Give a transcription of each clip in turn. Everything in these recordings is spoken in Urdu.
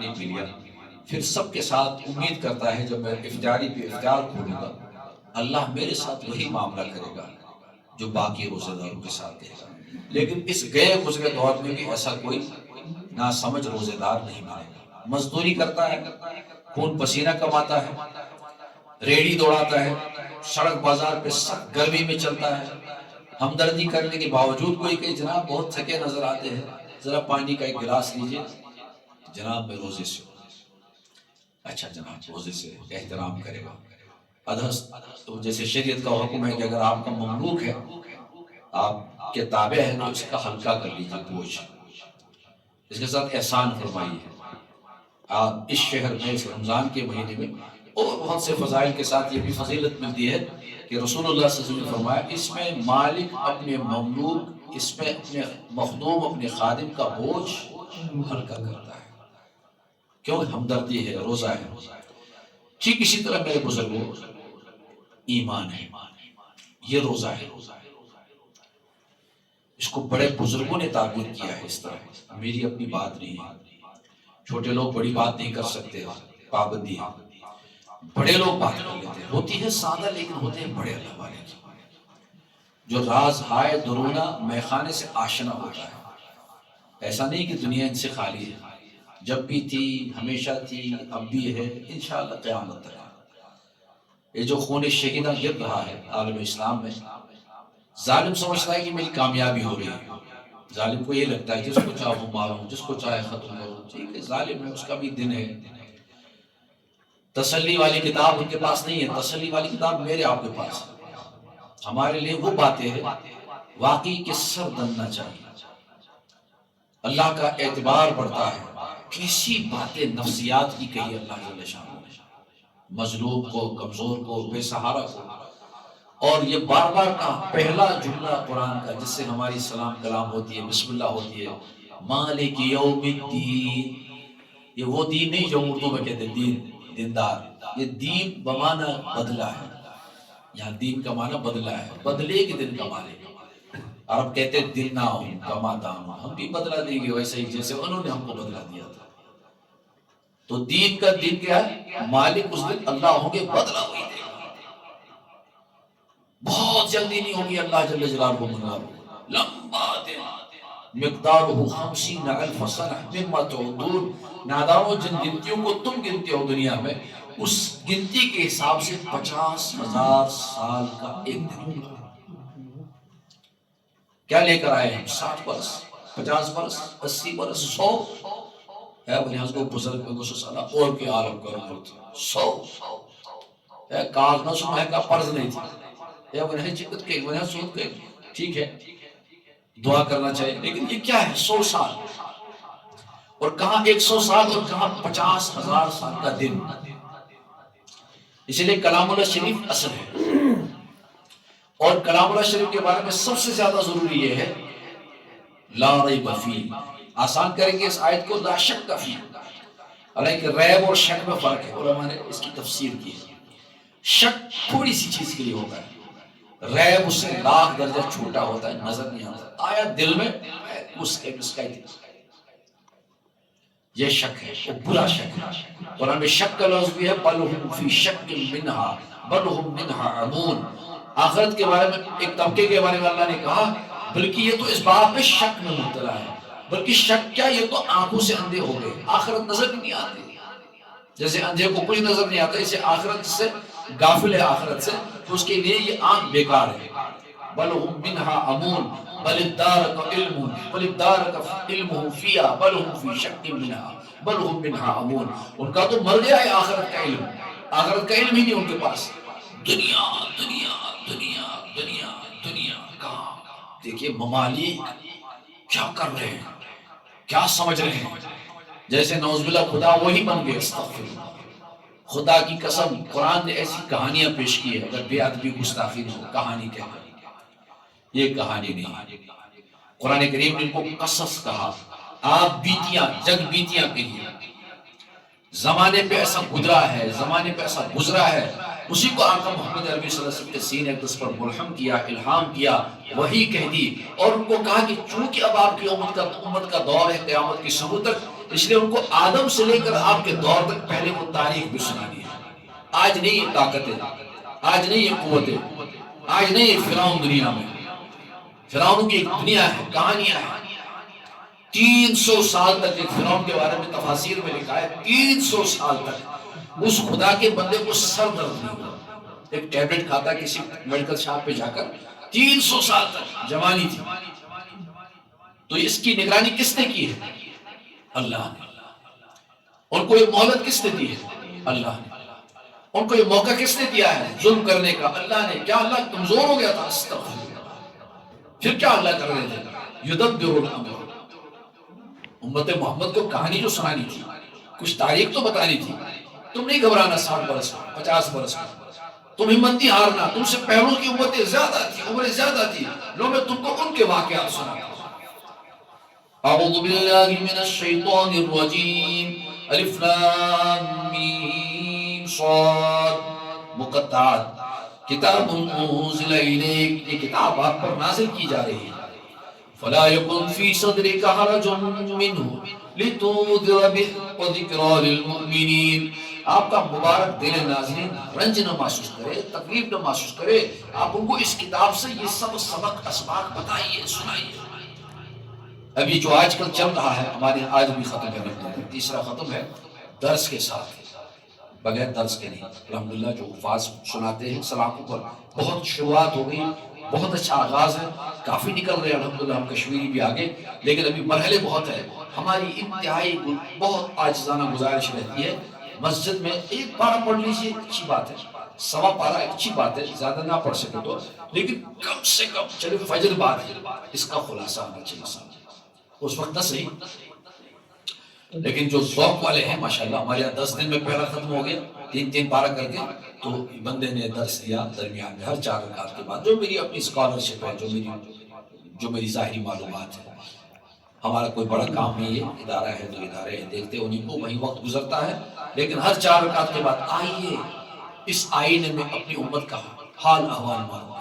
نہیں پی لیا، پھر سب کے ساتھ امید کرتا ہے جب میں افطاری پہ افطار کھولوں گا اللہ میرے ساتھ وہی معاملہ کرے گا جو باقی روزے داروں کے ساتھ دے گا۔ لیکن اس گئے گزرے دور میں بھی ایسا کوئی ناسمجھ روزے دار نہیں ملے گا۔ مزدوری کرتا ہے، خون پسینہ کماتا ہے، ریڑھی دوڑاتا ہے، سڑک بازار پہ سخت گرمی میں چلتا ہے، ہمدردی کرنے کے باوجود کوئی کہ جناب بہت تھکے نظر آتے ہیں، ذرا پانی کا ایک گلاس لیجیے، جناب میں روزے سے ہوں۔ اچھا جناب روزے سے احترام کرے گا۔ تو جیسے شریعت کا حکم ہے کہ اگر آپ کا مملوک ہے، آپ کے تابع ہے، تو اس کا ہلکا کر لیجیے بوجھ، اس کے ساتھ احسان فرمائیے۔ آپ اس شہر میں اس رمضان کے مہینے میں اور بہت سے فضائل کے ساتھ یہ بھی فضیلت ملتی ہے کہ رسول اللہ صلی اللہ علیہ وسلم نے فرمایا اس میں مالک اپنے مملوک، اس میں اپنے مخدوم، اپنے خادم کا بوجھ ہلکا کرتا ہے، کیوں؟ ہمدردی ہے، روزہ ہے۔ ٹھیک اسی طرح میرے بزرگوں، ایمان ہے، یہ روزہ ہے، اس کو بڑے بزرگوں نے تعبیر کیا ہے اس طرح، میری اپنی بات نہیں ہے۔ چھوٹے لوگ بڑی بات نہیں کر سکتے، پابندی ہے، بڑے لوگ بات کر لیتے ہیں، ہوتی ہے سادہ لیکن ہوتے ہیں بڑے اللہ والے کی، جو راز ہائے درونا میخانے سے آشنا ہوتا ہے۔ ایسا نہیں کہ دنیا ان سے خالی ہے، جب بھی تھی، ہمیشہ تھی، اب بھی ہے، انشاءاللہ قیامت تک۔ یہ جو خون شہیدہ گر رہا ہے عالم اسلام میں، ظالم سمجھتا ہے کہ میری کامیابی ہو رہی ہے، ظالم کو یہ لگتا ہے جس کو چاہوں ماروں، جس کو چاہے ختم کروں، ٹھیک ہے ظالم ہے، اس کا بھی دن ہے۔ تسلی والی کتاب ان کے پاس نہیں ہے، تسلی والی کتاب میرے آپ کے پاس ہے۔ ہمارے لیے وہ باتیں ہیں واقعی کہ سر دننا چاہیے، اللہ کا اعتبار بڑھتا ہے۔ کیسی باتیں نفسیات کی کہی اللہ جل شانہ نے، مظلوم کو، کمزور کو، بے سہارا کو، اور یہ بار بار کا پہلا جملہ قرآن کا جس سے ہماری سلام کلام ہوتی ہے، بسم اللہ ہوتی ہے، مالک یوم الدین۔ یہ وہ دین نہیں جو اردو میں کہتے ہیں دین، دیندار، یہ دین بمعنی بدلہ ہے، یہاں دین کا معنی بدلہ ہے، بدلے کے دن کا مالک۔ عرب کہتے ہیں دن نہ ہوں کما دام، ہم بھی بدلہ دیں گے ویسے ہی جیسے انہوں نے ہم کو بدلہ دیا تھا۔ تو دین کا دین کیا ہے؟ مالک اس دن اللہ ہوں گے، بدلہ وہی دے گا۔ بہت جلدی نہیں ہوگی اللہ جل جلالہ کو منگا، لمبا دن، مقدارہ 50,000 سنہ مما تعدون۔ نادانو جن گنتیوں کو تم گنتے ہو دنیا میں، اس گنتی کے حساب سے 50,000 سال کا ایک دن ہوگا۔ کیا لے کر آئے ہیں؟ 60 برس، 50 برس، 80 برس، 100 ہے بنی حضرت کو بزرگ میں گسو سالہ اور کے عالم کا رمض 100 ہے، کاغ نہ سمائے کا پرز نہیں تھی، ہے بنی چکت کے بنی سود کے، ٹھیک ہے دعا کرنا چاہیے، لیکن یہ کیا ہے 100 سال، اور کہاں 100 سال اور کہاں 50,000 سال کا دن۔ اس لئے کلام اللہ شریف اصل ہے، اور کلام اللہ شریف کے بارے میں سب سے زیادہ ضروری یہ ہے لا ریب فیہ، آسان کریں گے اس آیت کو لا شک فیہ، حالانکہ ریب اور شک میں فرق ہے، علماء نے اس کی تفسیر کی ہے۔ شک تھوڑی سی چیز کے لیے ہوتا ہے، ریب اس سے لاکھ درجہ چھوٹا ہوتا ہے، نظر نہیں آتا، آیا دل میں اس کے یہ شک ہے، وہ برا شک ہے۔ قرآن میں شک کا لفظ بھی ہے بل ہم فی شک منہا بل ہم منہا عمون۔ آخرت کے بارے میں ایک طبقے کے بارے میں اللہ نے کہا بلکہ یہ تو اس بات میں شک میں مبتلا ہے، بلکہ شک کیا، یہ تو آنکھوں سے اندھے ہو گئے، آخرت نظر نہیں آتی، جیسے اندھے کو کچھ نظر نہیں آتا، اسے آخرت سے غافل ہے، آخرت سے تو اس کے لیے یہ آنکھ بیکار ہے۔ بل ہم منہا عمون بل ادارک علمہ فیہا بل ہم فی شک منہا بل ہم منہا عمون۔ ان کا تو مر گیا ہے آخرت کا علم، آخرت کا علم ہی نہیں ان کے پاس، دنیا دنیا دنیا دنیا دنیا کہاں؟ دیکھیے ممالک کیا کر رہے ہیں، کیا سمجھ رہے ہیں، جیسے نعوذ باللہ خدا وہی بن گئے، استغفر اللہ۔ خدا کی قسم قرآن نے ایسی کہانیاں پیش کی ہے، اگر بے ادبی گستاخی ہو کہانی کہہ کر، یہ کہانی نہیں، قرآن کریم نے ان کو قصص کہا، آپ بیتیاں جگ بیتیاں کہیے، زمانے پہ ایسا گزرا ہے، زمانے پہ ایسا گزرا ہے، اسی کو آقا محمد عربی صلی اللہ علیہ وسلم کے سینہ اقدس پر ملحم کیا، الہام کیا، وہی کہہ دی، اور ان کو کہا کہ چونکہ اب آپ کی امت کا دور ہے قیامت کی صبح تک، اس لیے ان کو آدم سے لے کر آپ کے دور تک پہلے وہ تاریخ بھی سنانی ہے۔ آج نہیں یہ طاقتیں، آج نہیں یہ قوتیں، آج نہیں یہ فرعون دنیا میں، فرعون کی ایک دنیا ہے، کہانیاں ہیں۔ 300 سال تک ایک فرعون کے بارے میں تفاسیر میں لکھا ہے، 300 سال تک اس خدا کے بندے کو سر درد نہیں ہوا، ایک ٹیبلٹ کھاتا کسی میڈیکل شاپ پہ جا کر، 300 سال تک جوانی تھی۔ تو اس کی نگرانی کس نے کی ہے؟ اللہ نے۔ ان کو یہ مہلت کس نے دی ہے؟ اللہ نے۔ ان کو یہ موقع کس نے دیا ہے ظلم کرنے کا؟ اللہ نے۔ کیا اللہ کمزور ہو گیا تھا؟ استغفر اللہ۔ پھر کیا اللہ کر رہے تھے؟ یدبر الامر۔ امت محمد کو کہانی جو سنانی تھی، کچھ تاریخ تو بتانی تھی۔ تم نہیں گھبرانا 60 برس میں، 50 برس میں، تم ہمت نہیں ہارنا۔ تم سے پہلوں کی امتیں زیادہ تھی، عمریں زیادہ تھی، لو میں تم کو ان کے واقعات سناتا ہوں۔ اعوذ باللہ من الشیطان الرجیم، الف لام میم صاد، مقطعات۔ کتاب انزل الیک، یہ کتاب آپ پر نازل کی جا رہی ہے۔ فلا يكن في صدرك حرج منه لتنذر به وذكرى للمؤمنين۔ آپ کا مبارک دل ناظرین رنج نہ محسوس کرے، تکلیف نہ محسوس کرے۔ آپ ان کو اس کتاب سے یہ سب سبق اسباق بتائیے، سنائیے۔ ابھی جو آج کل چل رہا ہے ہمارے، آج بھی ختم ہے، تیسرا ختم ہے درس کے ساتھ، بغیر درس کے نہیں۔ الحمدللہ جو حفاظ سناتے ہیں سلاخوں پر، بہت شروعات ہو گئی، بہت اچھا آغاز ہے، کافی نکل رہے ہیں الحمدللہ، ہم کشمیری بھی آگے، لیکن ابھی مرحلے بہت ہے۔ ہماری انتہائی بہت عاجزانہ گزارش رہتی ہے، مسجد میں ایک پارہ پڑھ لیجیے، اچھی بات ہے، سوا پارہ اچھی بات ہے، زیادہ نہ پڑھ سکے تو، لیکن کم سے کم چلے فجر بعد ہے، اس کا خلاصہ ہونا چاہیے، اس وقت نہ صحیح، لیکن جو ذوق والے ہیں ماشاءاللہ، ہمارے یہاں 10 دن میں پہلا ختم ہو گیا، 3 پارہ کر کے، تو بندے نے درس دیا درمیان میں ہر 4 رکعت کے بعد، جو میری اپنی اسکالرشپ ہے، جو میری ظاہری معلومات ہے۔ ہمارا کوئی بڑا کام نہیں ہے، ادارہ ہے تو ادارے ہیں، دیکھتے انہیں کو، وہیں وقت گزرتا ہے، لیکن ہر 4 رکعت کے بعد آئیے اس آئینے میں اپنی امت کا حال احوال معلوم کریں۔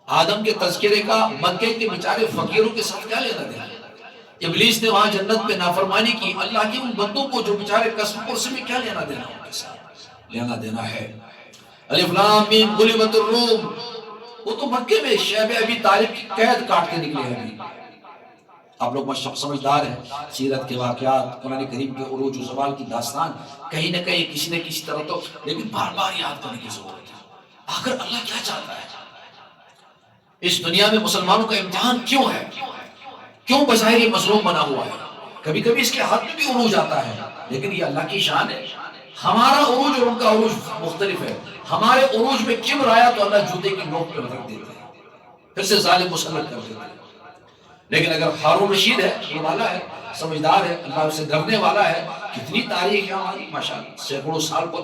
آدم کے تذکرے کا مکے کے بیچارے فقیروں کے ساتھ کیا لینا دینا؟ ابلیس نے وہاں جنت پہ نافرمانی کی، اللہ کے ان بندوں کو جو بیچارے قصب پرس میں کیا لینا دینا ان کے ساتھ؟ لینا دینا ہے۔ الف لام میم غلبت الروم، وہ تو مکے میں شیب ابی طالب کی قید کاٹ کے نکلے ہیں۔ آپ لوگ سمجھدار ہیں، سیرت کے واقعات، قرآن کریم کے عروج و زوال کی داستان، کہیں نہ کہیں کسی نہ کسی طرح تو، لیکن بار بار یاد کرنے کی ضرورت ہے۔ آخر اللہ کیا چاہتا ہے؟ اس دنیا میں مسلمانوں کا امتحان کیوں ہے؟ کیوں بظاہر یہ مظلوم بنا ہوا ہے؟ کبھی کبھی اس کے ہاتھ میں بھی عروج آتا ہے، لیکن یہ اللہ کی شان ہے۔ ہمارا عروج اور ان کا عروج مختلف ہے۔ ہمارے عروج میں کبر آیا تو اللہ جوتے کی نوک پہ رکھ دیتا ہے، پھر سے ظالم مسلط کر دیتا ہے۔ لیکن اگر ہارون رشید ہے، یہ والا ہے، سمجھدار ہے، اللہ سے ڈرنے والا ہے، کتنی تاریخ ہے ہماری ماشاءاللہ، سینکڑوں سال پر،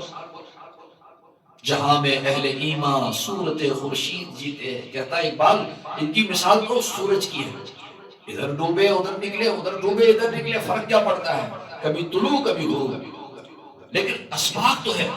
جہاں میں اہل ایمان صورت خورشید جیتے، کہتا ہے اقبال، ان کی مثال تو سورج کی ہے، ادھر ڈوبے ادھر نکلے، ادھر ڈوبے ادھر نکلے، فرق کیا پڑتا ہے؟ کبھی طلوع کبھی غروب، لیکن اسباق تو ہے۔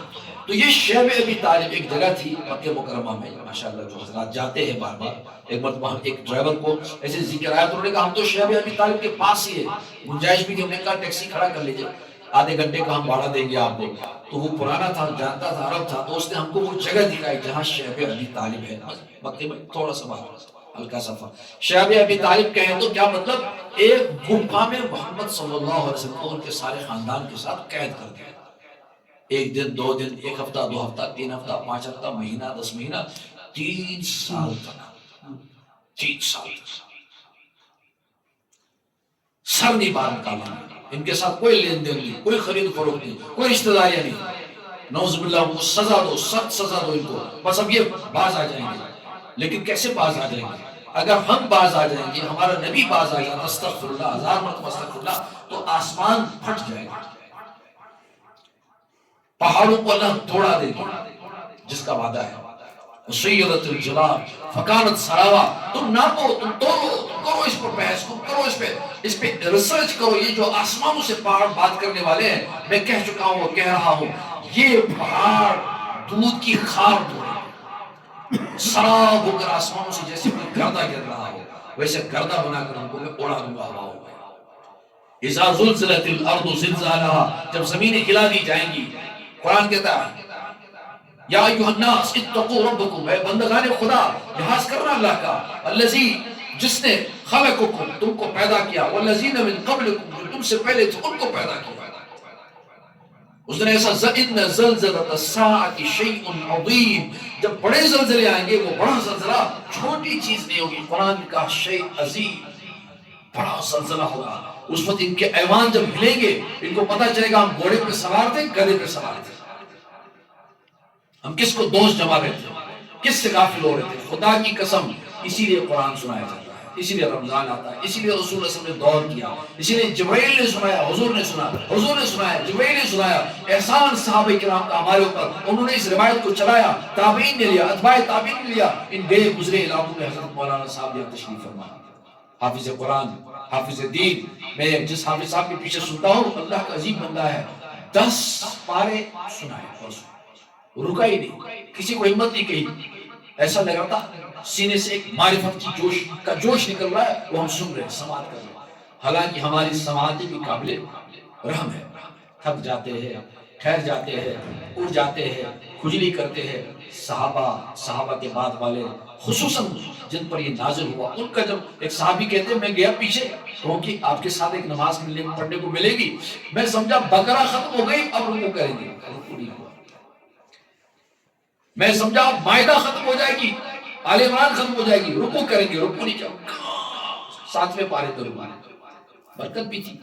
تو یہ شیب ابی طالب ایک جگہ تھی مکہ مکرمہ میں، ماشاءاللہ جو حضرات جاتے ہیں بار بار، ایک مرتبہ ایک ڈرائیور کو ایسے ذکر آیا تو انہوں نے کہا ہم تو شیب ابی طالب کے پاس ہی ہے، گنجائش بھی تھی، ہم نے کہا ٹیکسی کھڑا کر لیجئے، آدھے گھنٹے کا ہم بھاڑا دیں گے آپ کو۔ تو وہ پرانا تھا، جانتا تھا، عرب تھا، تو اس نے ہم کو وہ جگہ دکھائی جہاں شیب ابی طالب ہے، مکے میں تھوڑا سا باہر، ہلکا سفر۔ شیب ابی طالب کہیں تو کیا مطلب؟ ایک گھپا میں محمد صلی اللہ علیہ وسلم کو ان کے سارے خاندان کے ساتھ قید کر دیا، 1 دن 2 دن، 1 ہفتہ 2 ہفتہ 3 ہفتہ 5 ہفتہ، مہینہ 10 مہینہ، 3 سال تک، 3 سال سر نہیں باہر نکالا، ان کے ساتھ کوئی لین دین نہیں، کوئی خرید فروخت نہیں، کوئی رشتہ داریاں نہیں، نعوذ باللہ، وہ سزا دو، سخت سزا دو ان کو، بس اب یہ باز آ جائیں گے۔ لیکن کیسے باز آ جائیں گے؟ اگر ہم باز آ جائیں گے، ہمارا نبی باز آ جائے، استغفر اللہ، 1000 مرتبہ استغفر اللہ، تو آسمان پھٹ جائے گا، پہاڑوں کو اللہ توڑا دے گا، جس کا وعدہ ہے۔ سیدت الجبال فکانت سراوا، تم ناپو، تم توڑو، تم کرو اس پر بحث، تم کرو اس پہ ریسرچ کرو۔ یہ جو آسمانوں سے پہاڑ بات کرنے والے ہیں، میں کہہ چکا ہوں، وہ کہہ رہا ہوں، یہ پہاڑ دودھ کی خار دو، سراب ہو کر آسمانوں سے جیسے کوئی گردہ گر رہا ہو، ویسے گردہ بنا کر ان کو میں اڑا دوں گا ہواؤں میں۔ اذا زلزلت الارض زلزالها، جب زمینیں ہلا دی جائیں گی. قرآن کہتا ہے یا ایھا الناس اتقوا ربکم، اے بندگان خدا لحاظ کرنا اللہ کا، الذی جس نے خلقکم تم کو پیدا کیا، والذین من قبلکم جو تم سے پہلے تھے ان کو پیدا کیا. اس نے ایسا ان زلزلۃ الساعۃ شیء عظیم، جب بڑے زلزلے آئیں گے وہ بڑا زلزلہ چھوٹی چیز نہیں ہوگی. قرآن کا شیء عظیم، بڑا زلزلہ ہوگا. اس وقت ان کے ایوان جب ہلیں گے ان کو پتہ چلے گا ہم گھوڑے پہ سوار تھے گدھے پہ سوار تھے، ہم کس کو دوست جما رہے تھے، کس سے غافل ہو رہے تھے. خدا کی قسم اسی لیے قرآن سنایا جاتا ہے، اسی لیے رمضان آتا ہے، اسی لیے رسول اللہ صلی اللہ علیہ وسلم نے دور کیا، اسی لیے جبرائیل نے سنایا، حضور نے سنا، حضور نے سنایا، جبرائیل نے سنایا. احسان صحابہ کرام کا ہمارے اوپر، انہوں نے اس روایت کو چلایا، تابعین نے لیا، اتباع تابعین نے لیا. ان گئے گزرے علاقوں میں حضرت مولانا صاحب یہاں تشریف فرما، حافظ قرآن، حافظ دین. میں جس حافظ صاحب کے پیچھے سنتا ہوں اللہ کا عظیم بندہ ہے، 10 پارے سنائے اور رکا ہی نہیں، کسی کو ہمت نہیں کہی. ایسا لگ رہا تھا سینے سے ایک معرفت کی جوش نکل رہا ہے، وہ ہم سن رہے ہیں، سماعت کر رہے ہیں. حالانکہ ہماری سماعتیں بھی قابل رحم ہے، تھک جاتے ہیں، ٹھہر جاتے ہیں، اڑ جاتے ہیں، کھجلی کرتے ہیں. صحابہ کے بعد والے خصوصاً جن پر یہ نازل ہوا، ان کا جب ایک صحابی کہتے ہیں میں گیا پیچھے کیونکہ آپ کے ساتھ ایک نماز پڑھنے کو ملے گی، میں سمجھا بقرہ ختم ہو گئی اب رکوع کریں گے، رکوع نہیں ہوا. میں سمجھا مائدہ ختم ہو جائے گی، آل عمران ختم ہو جائے گی، رکوع کریں گے، رکوع نہیں کیا. 7ویں پارے پر برکت بھی تھی.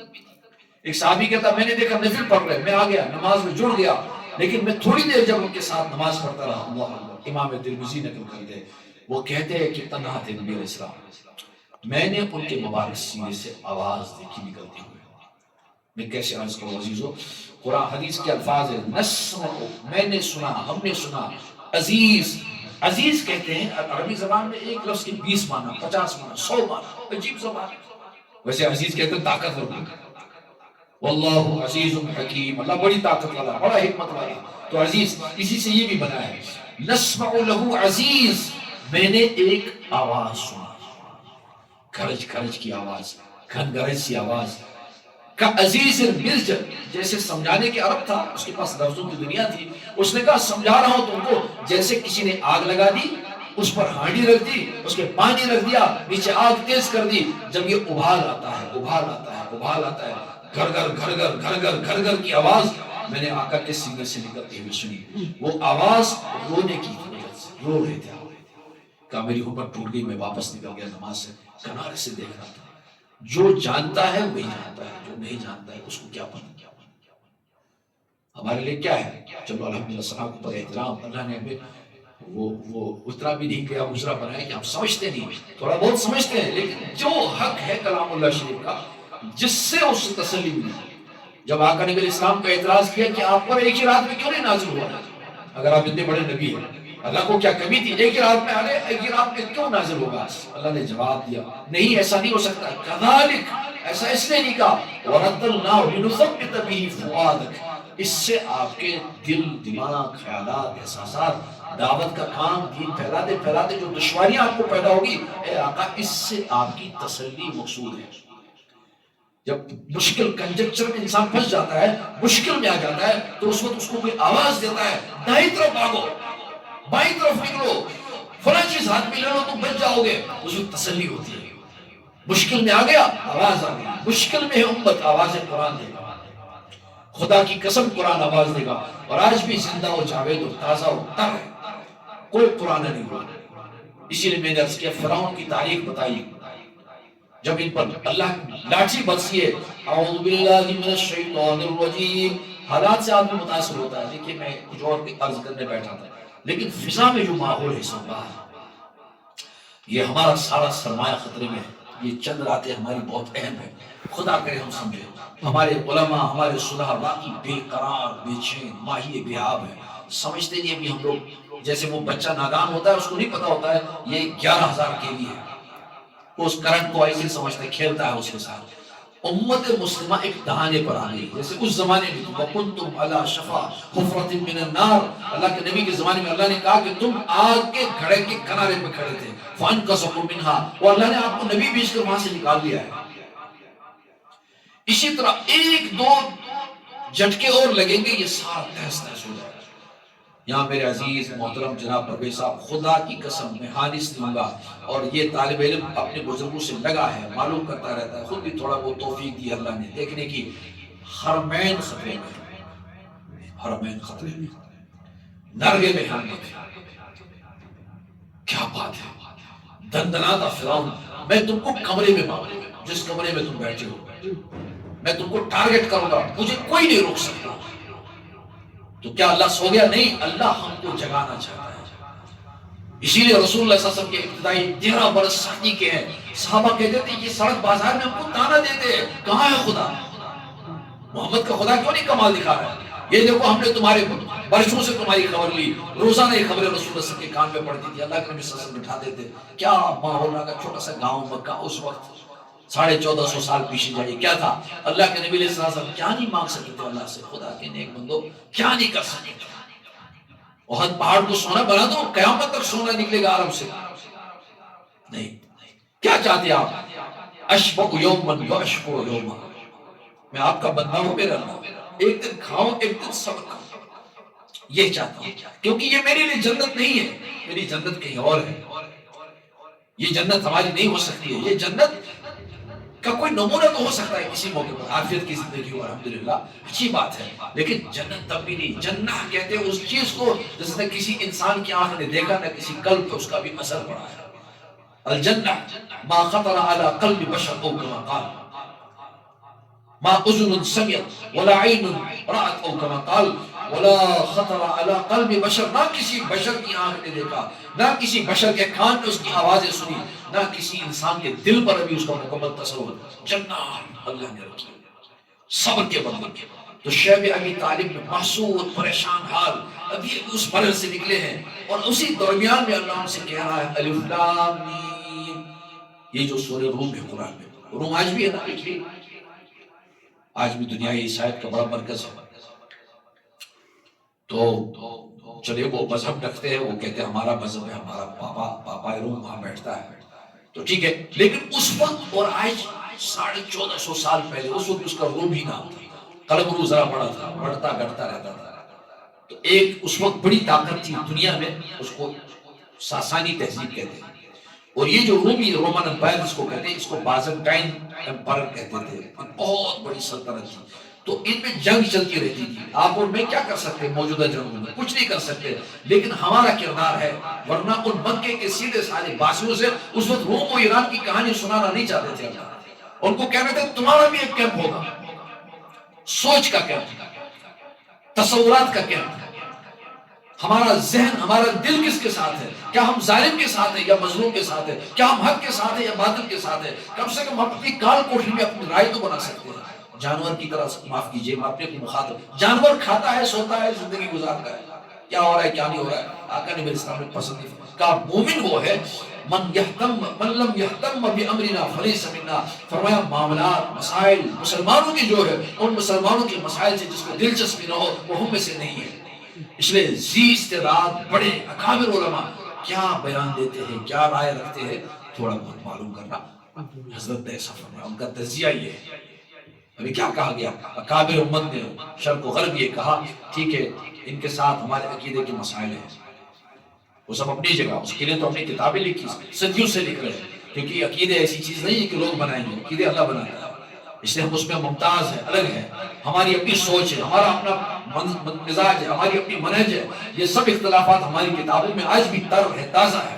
ایک صحابی کہتا میں نے دیکھا نفل پڑھ رہے، میں آ گیا نماز میں جڑ گیا، لیکن میں تھوڑی دیر جب ان کے ساتھ نماز پڑھتا رہا. اللہ اکبر. امام ترمذی نقل کرتے ہیں، وہ کہتے ہیں کہ تنہا تھے نبی علیہ السلام، میں نے ان کے مبارک سینے سے آواز دیکھی نکلتی ہوئی. میں کیسے عرض کروں عزیزو، قرآن حدیث کے الفاظ ہیں نسمع، میں نے سنا، ہم نے سنا. عزیز، عزیز کہتے ہیں عربی زبان میں ایک لفظ کے 20 معنی، 50 معنی، 100 معنی، عجیب زبان ہے. ویسے عزیز کہتے ہیں طاقتور، واللہ عزیز حکیم، اللہ بڑی طاقت والا، بڑا حکمت والا. تو عزیز اسی سے یہ بھی بنا ہے. نسمع لہو عزیز، میں نے ایک آواز سنا، گرج گرج کی آواز، گھن گرج سی آواز. کا عزیز مرجل، جیسے سمجھانے کے عرب تھا، اس کے پاس لفظوں کی دنیا تھی. اس نے کہا سمجھا رہا ہوں تم کو، جیسے کسی نے آگ لگا دی، اس پر ہانڈی رکھ دی، اس کے پانی رکھ دیا، نیچے آگ تیز کر دی، جب یہ ابھال آتا ہے، ابھال آتا ہے، ابھال آتا ہے، گھر گھر گھر گھر گھر گھر گھر گھر کی آواز میں نے آقا کے سینے سے نکلتے ہوئے سنی. وہ آواز رونے کی تھی، رو رہے تھے. کہا میری ہمت ٹوٹ گئی، میں واپس نکل گیا نماز سے، کنارے سے دیکھ رہا تھا. جو جانتا ہے وہی جانتا ہے، جو نہیں جانتا ہے اس کو کیا پتہ. ہمارے لیے کیا ہے، چلو الحمدللہ صحابہ پر احترام، اللہ نے ہمیں وہ اتنا بھی نہیں کیا مجرا بنایا کہ ہم سمجھتے نہیں، تھوڑا بہت سمجھتے ہیں، لیکن جو حق ہے کلام اللہ شریف کا، جس سے اس سے تسلی ملی. جب آقا نبی اسلام کا اعتراض کیا کہ آپ پر ایک ہی رات میں کیوں نہیں نازل ہوا، اگر آپ اتنے بڑے نبی ہیں اللہ کو کیا کمی تھی، ایک ہی رات میں آنے، ایک ہی رات میں کیوں نازل ہوگا؟ اللہ نے جواب دیا نہیں، ایسا نہیں ہو سکتا. کذالک، ایسا اس نے نہیں کہا، وَرَتَّلْنَاهُ لِنُثَبِّتَ بِهِ فُؤَادَكَ، اس سے آپ کے دل، دماغ، خیالات، احساسات، دعوت کا کام، دین پھیلاتے پھیلاتے جو دشواریاں آپ کو پیدا ہوگی، اے آقا اس سے آپ کی تسلی مقصود ہے. جب مشکل کنجکچر میں انسان پھنس جاتا ہے، مشکل میں آ جاتا ہے، تو اس وقت اس کو کوئی آواز دیتا ہے دائیں طرف بھاگو، بائیں طرف نکلو، فلاں چیز ہاتھ میں لے لو تم بچ جاؤ گے، اس وقت تسلی ہوتی ہے. مشکل میں آ گیا آواز آ گئی، مشکل میں ہے امت، آواز قرآن دے گا. خدا کی قسم قرآن آواز دے گا، اور آج بھی زندہ و جاوید و تازہ و تر ہے، کوئی پرانا نہیں ہوا. اسی لیے میں نے عرض کیا فرعون کی تاریخ بتائی، جب ان پر اللہ لاٹھی برسی ہے، اعوذ باللہ من الشیطان الرجیم، حالات سے آدمی متاثر ہوتا ہے. دیکھیے میں کچھ اور عرض کرنے بیٹھا تھا، لیکن فضا میں جو ماحول ہے سن رہا ہے، یہ ہمارا سارا سرمایہ خطرے میں ہے. یہ چند راتیں ہماری بہت اہم ہے، خدا کرے ہم سمجھے. ہمارے علماء، ہمارے صلحاء واقعی بے قرار، بے چین، ماہی بےآب ہے. سمجھتے نہیں ابھی ہم لوگ، جیسے وہ بچہ نادان ہوتا ہے اس کو نہیں پتا ہوتا ہے یہ 11,000 کے لیے ہے، وہ اس کرنٹ کو ایسے سمجھتے کھیلتا ہے اس کے ساتھ. امت مسلمہ ایک دہانے پر آ گئی، جیسے اس زمانے میں وَكُنْتُمْ عَلَى شَفَا حُفْرَةٍ مِّنَ النَّارِ، اللہ کے نبی کے زمانے میں اللہ نے کہا کہ تم آگ کے گھڑے کے کنارے پہ کھڑے تھے، فَأَنْقَذَكُم مِّنْهَا، اور اللہ نے آپ کو نبی بھیج کر وہاں سے نکال لیا ہے. اسی طرح ایک دو جھٹکے اور لگیں گے، یہ سارا تہس نہس ہو جائے گا۔ یہاں میرے عزیز محترم جناب پرویز صاحب، خدا کی قسم میں حادث دوں گا، اور یہ طالب علم اپنے بزرگوں سے لگا ہے، معلوم کرتا رہتا ہے، خود بھی تھوڑا وہ توفیق دی اللہ نے دیکھنے کی، حرمین خطرے میں، حرمین خطرے میں، نرگے میں حرمت، کیا بات ہے، دندناتا فرعون، میں تم کو کمرے میں مانوں، جس کمرے میں تم بیٹھے ہو میں تم کو ٹارگٹ کروں گا، مجھے کوئی نہیں روک سکتا۔ تو کیا اللہ سو گیا؟ نہیں، اللہ ہم کو جگانا چاہتا ہے۔ اسی لیے رسول اللہ صلی اللہ علیہ وسلم کے ابتدائی 13 برس سختی کے ہیں، صحابہ کہتے تھے یہ سڑک بازار میں ہم کو تانا دیتے ہیں، کہاں ہے خدا؟ محمد کا خدا کیوں نہیں کمال دکھا رہا ہے؟ یہ دیکھو ہم نے تمہارے برسوں سے تمہاری خبر لی، روزانہ یہ خبریں رسول اللہ صلی اللہ علیہ وسلم کے کان میں پڑتی تھی، اللہ کے نبی صلی اللہ علیہ وسلم بٹھاتے تھے۔ کیا ماحول کا چھوٹا سا گاؤں مکہ اس وقت 1450 سال پیچھے جائیے، کیا تھا؟ اللہ کے نبی صلی اللہ علیہ وسلم کیا نہیں مانگ سکتے تھے اللہ سے؟ خدا کے نیک بندو کیا نہیں کر سکتے تھے؟ احد پہاڑ کو سونا بنا دو، قیامت تک سونا نکلے گا عرب سے، نہیں۔ کیا چاہتے آپ؟ اشفق یومن و اشفق یومن، میں آپ کا بندہ ہوں میرا اللہ، ایک دن کھاؤں ایک دن سب کھاؤں، یہ چاہتا ہوں، کیونکہ یہ میرے لیے جنت نہیں ہے، میری جنت کہیں اور ہے۔ یہ جنت ہماری نہیں ہو سکتی ہے، یہ جنت کا کوئی نمونہ تو ہو سکتا ہے کسی موقع پر، عافیت کی زندگی ہو، الحمدللہ اچھی بات ہے، لیکن جنت تب بھی نہیں۔ جنت کہتے ہیں اس چیز کو جس نے کسی انسان کی آنکھ نے دیکھا نہ کسی قلب پہ اس کا بھی اثر پڑا ہے۔ الجنہ ما خطر على قلب بشر او کما قال، ما اذن سمعت ولا عین رأت او کما قال ولا خطر على قلب بشر، نہ کسی بشر کی آنکھ نے دیکھا، نہ کسی بشر کے کان نے اس کی آوازیں سنی، نہ کسی انسان کے دل پر ابھی اس کا مکمل تصور۔ جنت اللہ نے رکھی صبر کے بدلے۔ تو شیب ابی طالب میں محسود پریشان حال، ابھی اس مرض سے نکلے ہیں، اور اسی درمیان میں اللہ ان سے کہہ رہا ہے الف لام میم، یہ جو سورہ روم ہے قرآن میں، روم آج بھی ہے نا، آج بھی دنیا عیسائیت کا بڑا مرکز ہے۔ تو چلے وہ مذہب رکھتے ہیں، وہ کہتے ہیں ہمارا مذہب ہے، ہمارا پاپا روم وہاں بیٹھتا ہے، تو ٹھیک ہے، لیکن اس وقت اور آج 1450 سال پہلے اس وقت اس کا روم ہی نام تھا، قلم رو ذرا بڑا تھا، بڑھتا گھٹتا رہتا تھا۔ تو ایک اس وقت بڑی طاقت تھی دنیا میں، اس کو ساسانی تہذیب کہتے ہیں، اور یہ جو رومی رومن امپائر اس کو کہتے ہیں، اس کو بازنٹائن امپائر کہتے تھے، بہت بڑی سلطنت تھی۔ تو ان میں جنگ چلتی رہتی تھی، آپ اور میں کیا کر سکتے ہیں موجودہ جنگوں میں؟ کچھ نہیں کر سکتے، لیکن ہمارا کردار ہے، ورنہ ان مکے کے سیدھے سارے باسیوں سے اس وقت روم و ایران کی کہانی سنانا نہیں چاہتے تھے اللہ، ان کو کہنا تھا تمہارا بھی ایک کیمپ ہوگا، سوچ کا کیمپ، تصورات کا کیمپ، ہمارا ذہن ہمارا دل کس کے ساتھ ہے؟ کیا ہم ظالم کے ساتھ ہیں یا مظلوم کے ساتھ ہیں؟ کیا ہم حق کے ساتھ ہیں یا باطل کے ساتھ ہیں؟ کم سے کم ہم اپنی کال کوٹھی میں اپنی رائے تو بنا سکتے ہیں۔ جانور کی طرح معاف کیجئے، میں اپنے کو مخاطب، جانور کھاتا ہے سوتا ہے زندگی گزارتا ہے، کیا ہو رہا ہے کیا نہیں ہو رہا ہے آقا نے میرے اسلام میں پسند نہیں کہا۔ مومن وہ ہے من لم یحتم بامرنا فلیس منا، فرمایا معاملات مسائل مسلمانوں کی جو ہے، ان مسلمانوں کے مسائل سے جس کو دلچسپی نہ ہو وہ ہم میں سے نہیں ہے۔ اس لیے ذی استعداد بڑے اکابر علماء کیا بیان دیتے ہیں، کیا رائے رکھتے ہیں، تھوڑا بہت معلوم کرنا۔ حضرت نے ایسا فرمایا، ان کا تجزیہ یہ ہے۔ ابھی کیا کہا گیا؟ اکابر امت نے شرق و غرب یہ کہا ٹھیک ہے ان کے ساتھ ہمارے عقیدے کے مسائل ہیں، وہ سب اپنی جگہ، اس کے لیے تو اپنی کتابیں لکھی، صدیوں سے لکھ رہے ہیں، کیونکہ عقیدے ایسی چیز نہیں ہے کہ لوگ بنائیں گے، عقیدے اللہ بناتا ہے، اس لیے ہم اس میں ممتاز ہیں، الگ ہے، ہماری اپنی سوچ ہے، ہمارا اپنا مزاج ہے، ہماری اپنی منہج ہے۔ یہ سب اختلافات ہماری کتابوں میں آج بھی تر ہے، تازہ ہے،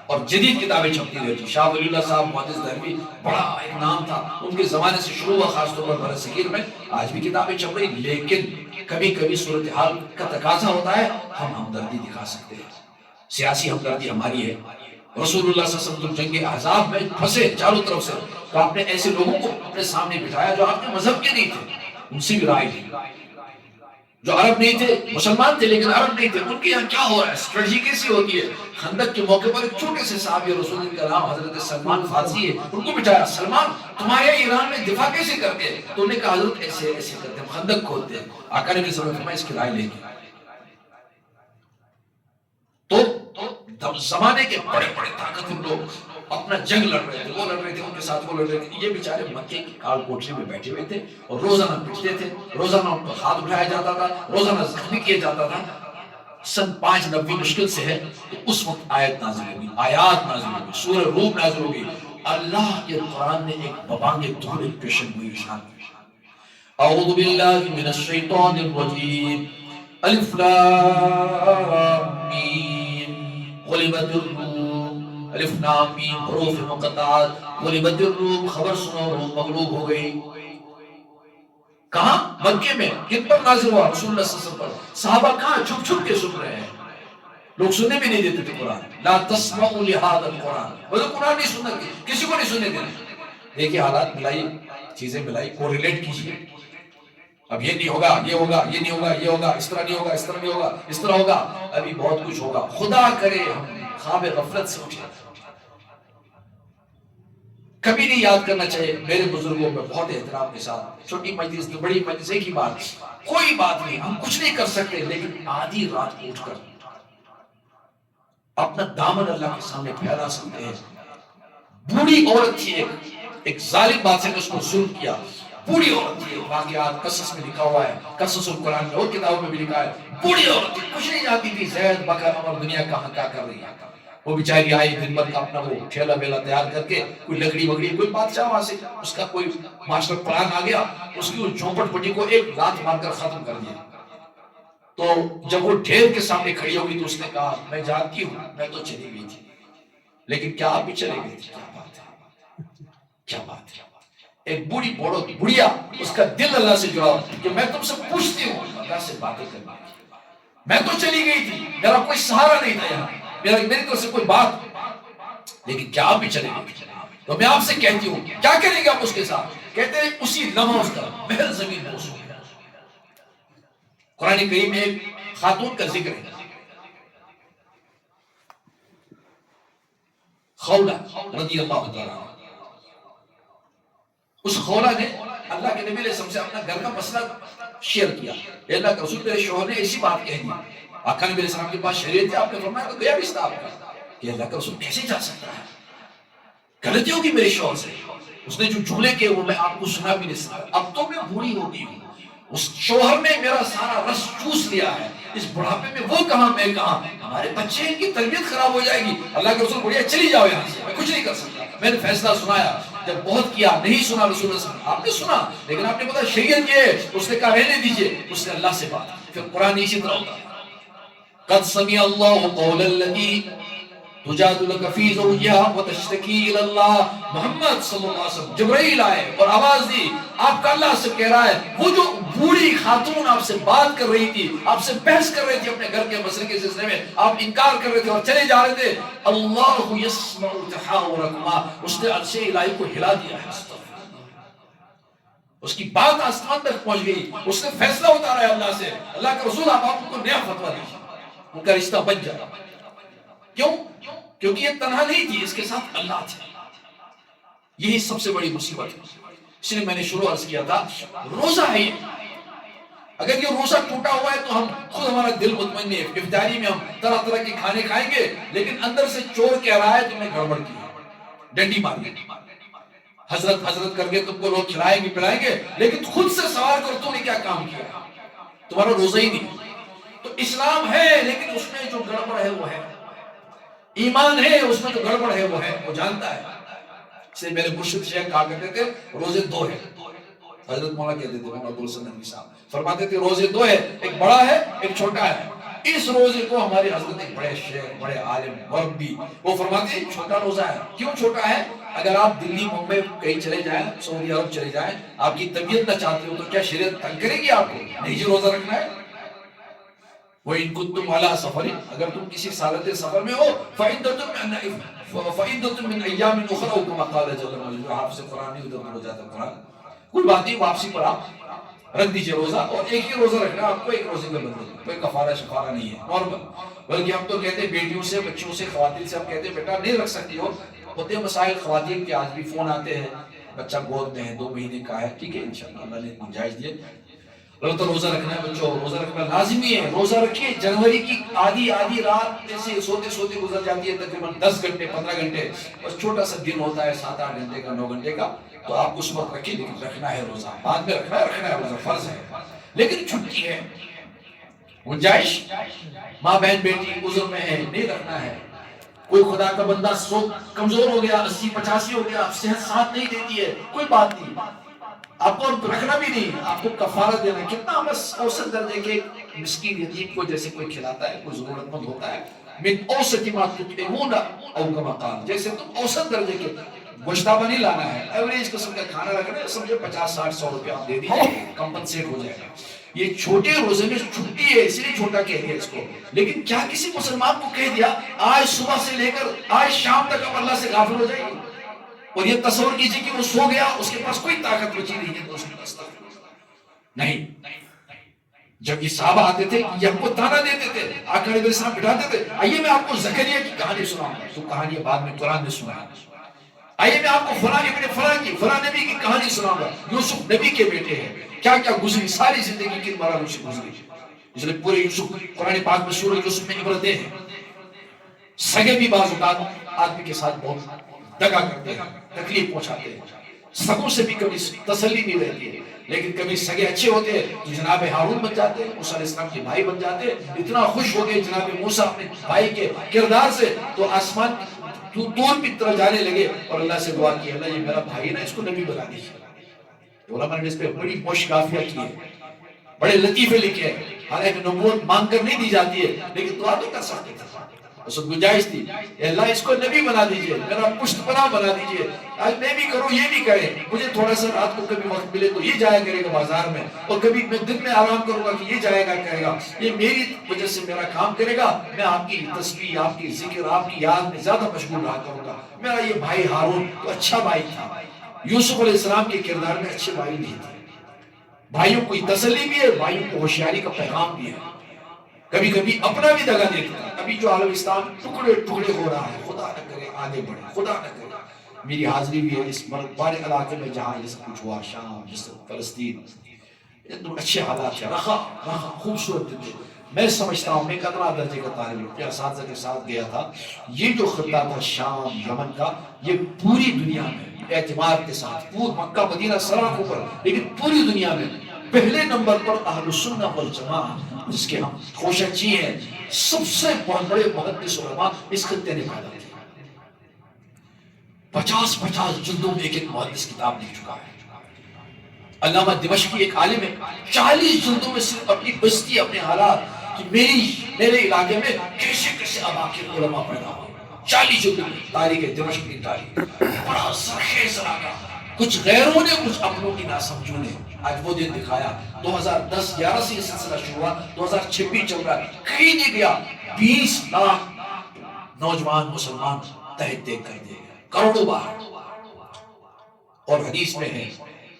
اور جدید کتابیں چھپتی رہتی۔ شاہ ولی اللہ صاحب محدث دہلوی بڑا ایک نام تھا، ان کے زمانے سے شروع ہوا، خاص طور پر برصغیر میں، آج بھی کتابیں چھپ رہی، لیکن کبھی کبھی صورتحال کا تقاضا ہوتا ہے ہم ہمدردی دکھا سکتے ہیں، سیاسی ہمدردی ہماری ہے۔ رسول اللہ صلی اللہ علیہ وسلم جنگ احزاب میں پھنسے چاروں طرف سے، تو آپ نے ایسے لوگوں کو اپنے سامنے بٹھایا جو آپ کے مذہب کے نہیں تھے، ان سے بھی رائے لی، جو عرب نہیں تھے، مسلمان تھے لیکن عرب نہیں تھے، ان کے یہاں کیا ہو رہا ہے، اسٹریٹجی کیسی ہوتی ہے۔ خندق کے موقع پر ایک چھوٹے سے صحابی رسول کا نام حضرت سلمان فارسی ہے، ان کو بٹھایا، سلمان تمہارے ایران میں دفاع کیسے کرتے ہیں؟ تو انہوں نے کہا حضرت ایسے ایسے کرتے ہیں، خندق کھودتے ہیں۔ آقا نے بھی فرمایا اس کی رائے لیں گے۔ تو زمانے کے بڑے بڑے طاقتور لوگ اپنا جنگ لڑ رہے تھے، وہ لڑ رہے تھے، ان کے ساتھ وہ لڑ رہے تھے. یہ بیچارے مکے کی کال کوٹری میں بیٹھے ہوئے تھے اور روزانہ پٹتے تھے، روزانہ ان پر ہاتھ اٹھایا جاتا تھا، روزانہ زخمی کیے جاتا تھا. سن 590 مشکل سے ہے تو اس وقت آیت نازل ہوگی، آیات نازل ہوگی، سورہ روم نازل ہوگی. اللہ کے قرآن نے ایک ببانگ دھول ایک پیشن ہوئی اشان. اعوذ باللہ من الشیطان الرجیم، الف لام میم، غلبت الروم، الف لام میم حروف مقطعات، غلبت الروم، خبر سنو روم مغلوب ہو گئی. کہاں؟ مکے میں. کن پر نازل ہوا؟ رسول اللہ صلی اللہ علیہ وسلم پر. صحابہ کہاں؟ چھپ چھپ کے سن رہے ہیں. لوگ سننے بھی نہیں دیتے تھے قرآن. لا تسمعوا لهذا القرآن، وہ قرآن نہیں سننا، کسی کو نہیں سننے دینا. دیکھیے حالات ملائی، چیزیں ملائی، کوریلیٹ کیجیے. اب یہ نہیں ہوگا، یہ ہوگا، یہ نہیں ہوگا، یہ ہوگا، اس طرح نہیں ہوگا، اس طرح نہیں ہوگا، اس طرح ہوگا. ابھی بہت کچھ ہوگا. خدا کرے ہم خواب غفلت سے اٹھے. کبھی نہیں یاد کرنا چاہیے. میرے بزرگوں میں بہت احترام کے ساتھ، چھوٹی مجلس بڑی مجلس ایک ہی بات، کوئی بات نہیں، ہم کچھ نہیں کر سکتے، لیکن آدھی رات کو اٹھ کر اپنا دامن اللہ کے سامنے پھیلا سکتے ہیں. بوڑھی عورت تھی، ایک ظالم بادشاہ نے اس کو ظلم کیا. بوڑھی عورت تھی، واقعات قصص میں لکھا ہوا ہے، قصص القرآن میں اور کتابوں میں بھی لکھا ہے. بوڑھی عورت تھی، کچھ نہیں جانتی تھی زید بکر عمر دنیا کہاں کیا کر رہی ہے. وہ بیچاری آئی دن بھر کا اپنا وہ ٹھیلا بیلا تیار کر کے، کوئی لکڑی وگڑی، کوئی بادشاہ وہاں سے اس کا کوئی ماسٹر پلان آ گیا، اس کی اس جھونپڑ پٹی کو ایک لات مار کر ختم کر دیا. تو جب وہ ڈھیر کے سامنے کھڑی ہوگی تو اس نے کہا میں جانتی ہوں میں تو چلی گئی تھی، لیکن کیا آپ بھی چلے گئے تھے؟ کیا بات ہے، کیا بات ہے. ایک بوڑھی بڑھیا، اس کا دل اللہ سے جڑا کہ میں تم سے پوچھتی ہوں، اللہ سے باتیں کرنا. میں تو چلی گئی تھی، میرا کوئی سہارا نہیں تھا یہاں، میری طرف سے کوئی بات، لیکن کیا آپ بھی چلے گئے؟ تو میں آپ سے کہتی ہوں کیا کریں گے آپ اس کے ساتھ؟ کہتے ہیں اسی لمحہ اس کا محل زمین بوس ہو گیا. قرآن کریم میں ایک خاتون کا ذکر ہے، خولہ رضی اللہ تعالیٰ. اس خولہ نے اللہ کے نبی علیہ السلام سے اپنا گھر کا مسئلہ شیئر کیا. اے اللہ کے رسول، میرے شوہر نے ایسی بات کہہ دی. آقا نبی علیہ السلام کے پاس شریعت ہے، آپ نے فرمایا تو گیا بھی اس آپ کا کہ اللہ کا رسول کیسے جا سکتا ہے، غلطی ہوگی میرے شوہر سے. اس نے جو جملے کہے وہ میں آپ کو سنا بھی نہیں سکتا. اب تو میں بوڑھی ہو گئی ہوں، اس شوہر نے میرا سارا رس چوس لیا ہے، اس بڑھاپے میں وہ کہاں میں کہاں، ہمارے بچے ان کی تربیت خراب ہو جائے گی. اللہ کے رسول بڑھیا چلی جاؤ یہاں سے، میں کچھ نہیں کر سکتا. میں نے فیصلہ سنایا، جب بہت کیا نہیں سنا رسول اللہ صلی اللہ علیہ وسلم. آپ نے سنا لیکن آپ نے پتا شریعت یہ ہے. اس نے کہا رہنے دیجئے. اس نے اللہ سے بات. پھر قرآن اسی طرح ہوتا ہے، قد سمع اللہ قول الذی تجادلک فی زوجہا وتشتکی الی اللہ. محمد صلی اللہ علیہ وسلم جبرائیل آئے اور آواز دی، آپ کا اللہ سے کہہ رہا ہے وہ جو بوڑھی خاتون آپ سے بات کر رہی تھی، آپ سے بحث کر رہی تھی اپنے گھر کے مسئلے کے سلسلے میں، آپ انکار کر رہے تھے اور چلے جا رہے تھے، اللہ یسمع تحاورکما، اس نے عرش الہی کو ہلا دیا ہے. اس کی بات آسمان تک پہنچ گئی. اس نے فیصلہ اتارا ہے اللہ سے، اللہ کا رسول آپ کو نیا فتویٰ دیجیے، ان کا رشتہ بچ جائے. کیوں؟ کیونکہ یہ تنہا نہیں تھی، اس کے ساتھ اللہ تھے. یہی سب سے بڑی مصیبت ہے. اس لیے میں نے شروع عرض کیا تھا روزہ ہے یہ، اگر یہ روزہ ٹوٹا ہوا ہے تو ہم خود ہمارا دل مطمئن نہیں ہے. افطاری میں ہم طرح طرح کے کھانے کھائیں گے لیکن اندر سے چور کہہ رہا ہے تم نے گڑبڑ کی، ڈنڈی مار گے، حضرت حضرت کر کے تم کو لوگ کھلائیں گے پلائیں گے، لیکن خود سے سوال کرو تم نے کیا کام کیا، تمہارا روزہ ہی نہیں. تو اسلام ہے لیکن اس میں جو گڑبڑ ہے وہ ہے، ایمان ہے اس میں جو گڑبڑ ہے وہ ہے، وہ جانتا ہے. اس لیے میرے مرشد شیخ کہا کرتے تھے روزے دو ہیں. حضرت مولا کہتے تھے مولا عبدالسلام صاحب فرماتے تھے روزے دو ہے، ایک بڑا ہے ایک چھوٹا ہے. اس روزے کو ہمارے حضرت ایک بڑے شیخ بڑے عالم مربی وہ فرماتے ہیں چھوٹا روزہ ہے. کیوں چھوٹا ہے؟ اگر آپ دلی ممبئی کہیں چلے جائیں، سعودی عرب چلے جائیں، آپ کی طبیعت نہ چاہتے ہو تو کیا شریعت تنگ کرے گی آپ کو؟ نہیں جی روزہ رکھنا ہے. وَإِن كُنتُمْ عَلَىٰ سَفَرٍ، اگر تم کسی حالت سفر میں ہو فَعِدَّةٌ مِّنْ أَيَّامٍ أُخَرَ كَمَا قَالَ جَلَّ وَعَلَا. آپ سے قرآن نہیں ادھر ہو جاتا قرآن، کوئی بات نہیں، واپسی پر آپ رکھ دیجئے روزہ. اور ایک ہی روزہ رکھنا، آپ کو ایک روزے کا بدلے، کوئی کفارہ شفارہ نہیں ہے نارمل. بلکہ ہم تو کہتے ہیں بیٹیوں سے بچوں سے خواتین سے ہم کہتے ہیں بیٹا نہیں رکھ سکتی ہو. ہوتے مسائل خواتین کے، آج بھی فون آتے ہیں بچہ گود میں ہے 2 مہینے کا ہے، ٹھیک ہے انشاءاللہ اللہ نے گنجائش دیے. تو روزہ رکھنا ہے بچوں، روزہ رکھنا لازمی ہے. روزہ رکھیے. جنوری کی آدھی رات جیسے سوتے سوتے گزر جاتی ہے، تقریباً 10 گھنٹے 15 گھنٹے، بس چھوٹا سا دن ہوتا ہے 7-8 گھنٹے کا 9 گھنٹے کا، تو آپ اس وقت رکھیے. لیکن رکھنا ہے روزہ، بعد میں رکھنا ہے روزہ فرض ہے. لیکن چھٹی ہے، گنجائش، ماں بہن بیٹی عذر میں ہے، نہیں رکھنا ہے. کوئی خدا کا بندہ کمزور ہو گیا، 80-85 ہو گیا، صحت ساتھ نہیں دیتی ہے، کوئی بات نہیں، آپ کو رکھنا بھی نہیں، آپ کو کفارہ دینا ہے. کتنا بس اوسط درجے کے مسکین یتیم کو جیسے کوئی کھلاتا ہے، کوئی ضرورت مند ہوتا ہے، من اوسط ما تطعمون او کما قال، جیسے تم اوسط درجے کے گوشتابہ نہیں لانا ہے، ایوریج قسم کا کھانا رکھنا ہے، سمجھے 50-60-100 روپے آپ دے دیجئے، کمپنسیٹ ہو جائے گا. یہ چھوٹے روزے میں چھٹی ہے، اس لیے چھوٹا کہہ دیا اس کو. لیکن کیا کسی مسلمان کو کہہ دیا آج صبح سے لے کر آج شام تک ہم اللہ سے غافل ہو جائیں گے، اور یہ تصور کیجئے کہ وہ سو گیا، اس کے پاس کوئی طاقت بچی نہیں ہے تو اس میں نہیں. جب یہ صحابہ آتے تھے یہ ہم کو تانا دیتے تھے، آقا علیہ السلام بٹھاتے تھے، آئیے میں آپ کو زکریا کی کہانی سناؤں گا. تو کہانی بعد میں قرآن نے سنایا. آئیے میں آپ کو فلاں نبی کی کہانی سناؤں گا. یوسف نبی کے بیٹے ہیں، کیا کیا گزری، ساری زندگی کن مراحل سے گزری. اس لیے پورے یوسف قرآن پاک میں سورہ یوسف میں عبرتیں ہیں. سگے بھی بعض اوقات آدمی کے ساتھ بہت دگا کرتے ہیں، تکلیف پہنچاتے ہیں، سگوں سے بھی کبھی تسلی نہیں رہتی ہے. لیکن کبھی سگے اچھے ہوتے ہیں تو جناب ہارون بن جاتے ہیں، موسیٰ علیہ السلام کے بھائی بن جاتے ہیں. اتنا خوش ہو گئے جناب موسیٰ اپنے بھائی کے کردار سے تو آسمان دور کی طرف جانے لگے اور اللہ سے دعا کی، اللہ یہ میرا بھائی نا، اس کو نبی بنا دیجیے. علماء نے اس پہ بڑی مشکافیہ کی ہے، بڑے لطیفے لکھے ہیں. حالانکہ نبوت مانگ کر نہیں دی جاتی ہے لیکن دعا تو کر سکتے تھے، اس وقت گنجائش تھی. اللہ اس کو نبی بنا دیجئے، میرا پشت پناہ بنا دیجئے. آج میں بھی کروں یہ بھی کرے، مجھے تھوڑا سا رات کو کبھی وقت ملے تو یہ جایا کرے گا بازار میں، اور کبھی میں دن میں آرام کروں گا کہ یہ جائے گا کرے گا، یہ میری وجہ سے میرا کام کرے گا. میں آپ کی تسبیح، آپ کی ذکر، آپ کی یاد میں زیادہ مشغول رہا کروں گا. میرا یہ بھائی ہارون تو اچھا بھائی تھا، یوسف علیہ السلام کے کردار میں اچھے بھائی نہیں تھے. بھائیوں کو تسلی بھی ہے، بھائیوں کو ہوشیاری کا پیغام بھی ہے. کبھی کبھی اپنا بھی دگا دیتا ہے. ابھی جو عالم اسلام ٹکڑے ٹکڑے ہو رہا ہے، خدا نہ کرے آگے بڑھے، خدا نہ کرے. میری حاضری بھی ہے اس بڑے علاقے میں جہاں یہ سب کچھ ہوا، شام، مصر، فلسطین، اچھے حالات ہیں، رخا خوبصورت تھے. میں سمجھتا ہوں، میں 15 درجے کا طالب علم اپنے اساتذہ کے ساتھ گیا تھا. یہ جو خطہ تھا شام یمن کا، یہ پوری دنیا میں اعتماد کے ساتھ، پور مکہ مدینہ سراخوں پر، لیکن پوری دنیا میں پہلے نمبر پر اہل سنہ والجماعہ، جس کے ہم خوشچی ہیں، سب سے بہت بڑے محدث علماء اس خطے نے پیدا کیا. 50 جلدوں میں ایک محدث کتاب لکھ چکا ہے. علامہ دمشقی ایک عالم ہے، 40 جلدوں میں صرف اپنی بستی، اپنے حالات کہ میرے علاقے میں کیسے اباکر علماء پیدا ہوئے. 40 جلدوں میں تاریخ دمشق کی تاریخ، بڑا سرخیز علاقہ. کچھ غیروں نے، کچھ اپنوں کی ناسمجھوں نے آج وہ دن دکھایا. 2010-11 سے یہ سلسلہ شروع ہوا، 2026 چل رہا ہے. کہیں نہیں گیا 20 لاکھ نوجوان مسلمان تحت دیکھ کر دے گئے، کروڑوں بار. اور حدیث میں ہے،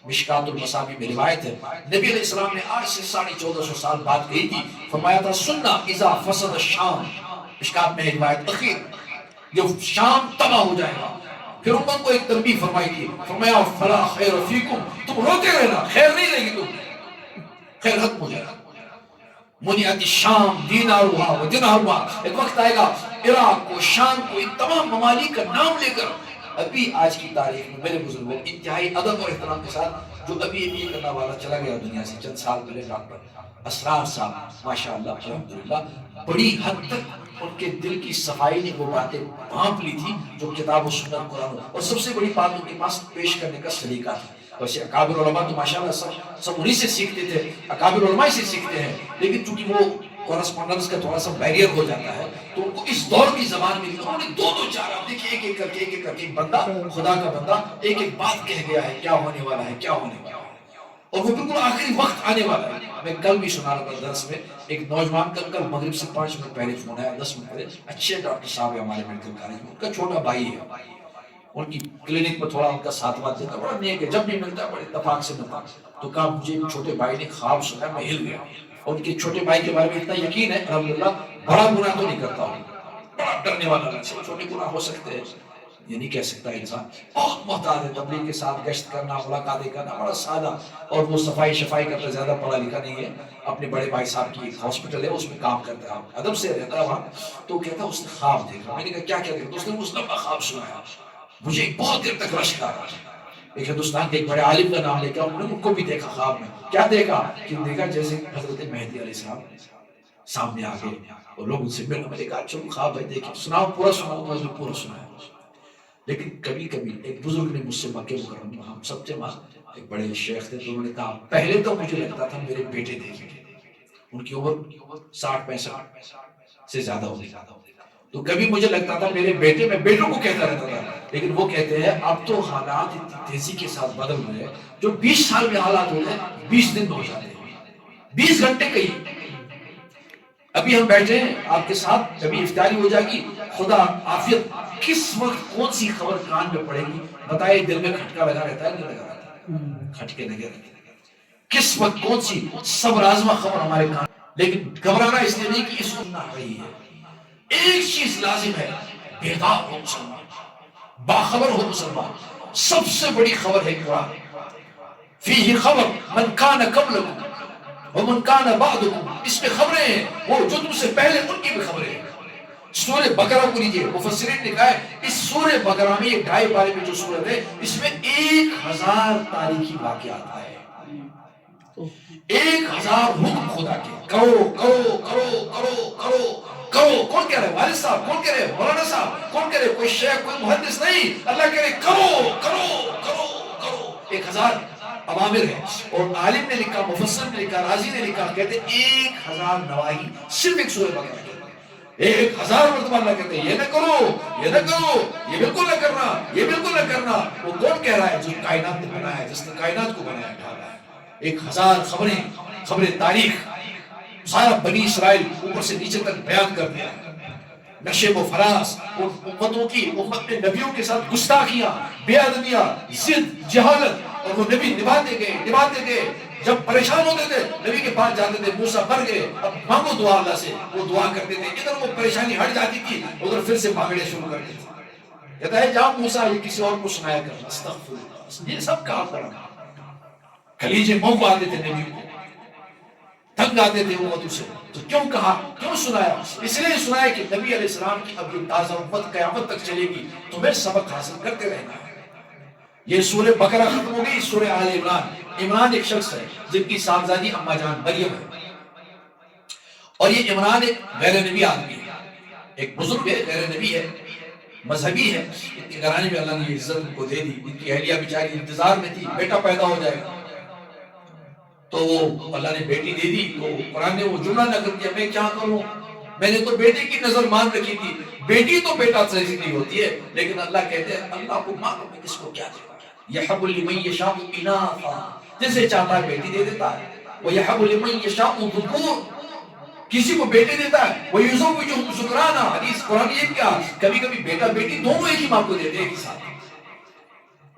مشکات المصابیح میں روایت ہے، نبی علیہ السلام نے آج سے 1450 سال بعد کہی تھی، فرمایا تھا سننا اذا فسد الشام. مشکات میں روایت اخیر، جب شام تباہ ہو جائے گا. پھر امت کو ایک تنبیہ فرمائی تھی، فرمایا فلا خیر فیکم، تم روتے رہنا، خیر نہیں رہے گی، تم خیر ختم ہو جائے گا. منعت الشام دینارها و درہمها. ایک وقت آئے گا عراق کو، شام کو، ان تمام ممالک کا نام لے کر ابھی آج کی تاریخ میں میرے بزرگوں انتہائی ادب اور احترام کے ساتھ جو ابھی یہ کرنا والا چلا گیا دنیا سے چند سال پہلے، ڈاکٹر اسرار صاحب، ماشاءاللہ الحمدللہ، بڑی حد تک ان کے دل کی صفائی نے وہ باتیں بھانپ لی تھی جو کتاب و سنت قرآن، اور سب سے بڑی بات ان کے پاس پیش کرنے کا سلیقہ تھا. ویسے اکابر علماء تو ماشاءاللہ سب انہی سے سیکھتے تھے، اکابر علماء سے سیکھتے ہیں، لیکن چونکہ وہ کورسپونڈنس کا تھوڑا سا بیریئر ہو جاتا ہے تو ان کو اس دور کی زبان میں انہوں نے دو چار، آپ دیکھیں ایک ایک کر کے ایک بندہ، خدا کا بندہ ایک بات کہہ گیا ہے، کیا ہونے والا ہے، کیا ہونے والا ہے، اور وہ بالکل آخری وقت آنے والا ہے. میں کل بھی سنا رہا تھا درس میں، ایک نوجوان کل مغرب سے 5 منٹ پہلے فون آیا، 10 منٹ پہلے، اچھے ڈاکٹر صاحب ہے ہمارے میڈیکل کالج میں، ان کا چھوٹا بھائی ہے، ان کی کلینک میں تھوڑا ان کا ساتھ بات دیتا، بڑا نیک ہے، جب بھی ملتا ہے بڑے اتفاق سے ملتا. تو کہا مجھے چھوٹے بھائی نے خواب سنا، میں ہل گیا. اور ان کے چھوٹے بھائی کے بارے میں اتنا یقین ہے الحمدللہ، بڑا گناہ تو نہیں کرتا ہوں، بڑا ڈرنے والا ہے، چھوٹے گناہ ہو سکتے ہیں، یہ نہیں کہہ سکتا انسان بہت محتاط ہے، تبلیغ کے ساتھ گشت کرنا، ملاقاتیں کرنا بڑا سادہ، اور وہ صفائی شفائی کرتا، زیادہ پڑھا لکھا نہیں ہے، اپنے بڑے بھائی صاحب کی ایک ہاسپٹل ہے اس میں کام کرتا ہے، ادب سے رہتا ہے وہاں. تو کہتا اس نے خواب دیکھا. میں نے کہا کیا کیا دیکھا؟ تو اس نے اس لمبا خواب سنایا، مجھے بہت دیر تک رشک آ رہا تھا. ایک ہندوستان کے ایک بڑے عالم کا نام لے کے انہوں نے ان کو بھی دیکھا خواب میں. کیا دیکھا؟ کہ دیکھا جیسے حضرت مہدی علیہ السلام سامنے آ گئے اور لوگ ان سے ملنا. میں نے کہا چلو خواب ہے دیکھیں، سناؤ پورا سناؤ. میں نے پورا سنایا. لیکن کبھی کبھی ایک بزرگ نے مجھ سے مکے مکرمہ، ہم سب جمع، ایک بڑے شیخ تھے، تو انہوں نے کہا پہلے تو مجھے لگتا تھا میرے بیٹے دیکھیں گے، ان کی عمر 60-65 سے زیادہ ہوگی، تو کبھی مجھے لگتا تھا میرے بیٹے، میں بیٹوں کو کہتا رہتا تھا. لیکن وہ کہتے ہیں اب تو حالات اتنی تیزی کے ساتھ بدل رہے ہیں، جو 20 سال میں حالات ہوتے ہیں 20 دن میں ہو جاتے ہیں، 20 گھنٹے کہیں. ابھی ہم بیٹھے ہیں آپ کے ساتھ، کبھی افطاری ہو جائے گی، خدا عافیت، کس وقت کون سی خبر کان میں پڑے گی بتائے. دل میں کھٹکا لگا رہتا ہے نہیں لگا رہتا؟ کھٹکے لگے رہتے ہیں. کس وقت کون سی صبر آزما خبر ہمارے کان. لیکن گھبرانا اس لیے نہیں کہ اس وقت نہ رہی ہے. ایک چیز لازم ہے، بیدار ہو مسلمان، باخبر ہو مسلمان. سب سے بڑی خبر ہے قرآن. فیہ خبر من کان قبلکم ومن کان بعدکم، اس میں خبریں ہیں وہ جو تم سے پہلے ان کی بھی خبریں ہیں. سورہ بقرہ کو لیجئے، مفسرین نے کہا ہے اس سورہ بقرہ میں، یہ ڈھائی پارے میں جو سورت ہے، اس میں 1000 تاریخی واقعات آئے ہیں. 1000 حکم خدا کے، کرو کرو کرو کرو کرو کرو. کون کہہ رہے ہیں؟ والد صاحب. کون کہہ رہے ہیں؟ مولانا صاحب. کون کہہ رہے ہیں؟ کوئی شیخ، کوئی محدث نہیں. اللہ کہہ رہے کرو کرو کرو کرو. 1000 اوامر ہے. اور عالم نے لکھا، مفسر نے لکھا، رازی نے لکھا، کہتے 1000 نواہی صرف ایک سورہ بقرہ کے. 1000 مرتبہ اللہ کہتے ہیں یہ نہ کرو، یہ نہ کرو، یہ بالکل نہ کرنا، یہ بالکل نہ کرنا. وہ کون کہہ رہا ہے؟ جو کائنات نے بنایا ہے، جس نے کائنات کو بنایا ہے. 1000 خبریں تاریخ، سارا بنی اسرائیل اوپر سے نیچے تک بیان کر دیا. نشیب و فراز، امتوں کی، امت میں نبیوں کے ساتھ گستاخیاں، بے ادبیاں، ضد، جہالت، اور وہ نبی نبھاتے گئے. جب پریشان ہوتے تھے نبی کے پاس جاتے تھے، موسیٰ مر گئے اب مانگو دعا اللہ سے، وہ دعا کرتے تھے. ادھر وہ پریشانی ہٹ جاتی تھی، ادھر پھر سے مانگنے شروع کرتے تھے. کہتا ہے جاؤ موسیٰ یہ کسی اور کو سنایا کرنا. استغفر اللہ. یہ سب کام کرنا. کلیجے منہ کو آتے تھے نبی کو، تنگ آتے تھے امتوں سے. تو کیوں کہا، کیوں سنایا؟ اس لیے سنایا کہ نبی علیہ السلام کی اب یہ تازہ امت قیامت تک چلے گی، تمہیں سبق حاصل کرتے رہنا ہے. یہ سورہ بقرہ ختم ہو گئی. سورہ آل عمران. عمران ایک شخص ہے جن کی صاحبزادی اما جان مریم ہے، اور یہ عمران ایک غیر نبی آدمی ہے، ایک بزرگ ہے، غیر نبی ہے، مذہبی ہے. ان کے گھرانے میں اللہ نے یہ عزت ان کو دے دی. ان کی اہلیہ بیچاری انتظار میں تھی بیٹا پیدا ہو جائے گا، تو وہ اللہ نے بیٹی دے دی. تو قرآن نے وہ جملہ نقل کیا میں کیا کروں، میں نے تو بیٹے کی نظر مان رکھی تھی. بیٹی تو بیٹا سے نہیں ہوتی ہے، لیکن اللہ کہتے ہیں اللہ کو معلوم ہے کس کو کیا دے. یَحَبُ لِمَن يَشَاءُ إِنَاثًا، جسے چاہتا ہے بیٹی دے دیتا ہے. وَيَحَبُ لِمَن يَشَاءُ ذُكُورًا، کسی کو بیٹے دیتا ہے. وَيُزَوِّجُهُمْ ذُكْرَانًا، حدیث قرآن یہ کیا، کبھی کبھی بیٹا بیٹی دونوں ایک ہی ماں کو دیتے ہیں ایک ہی ساتھ.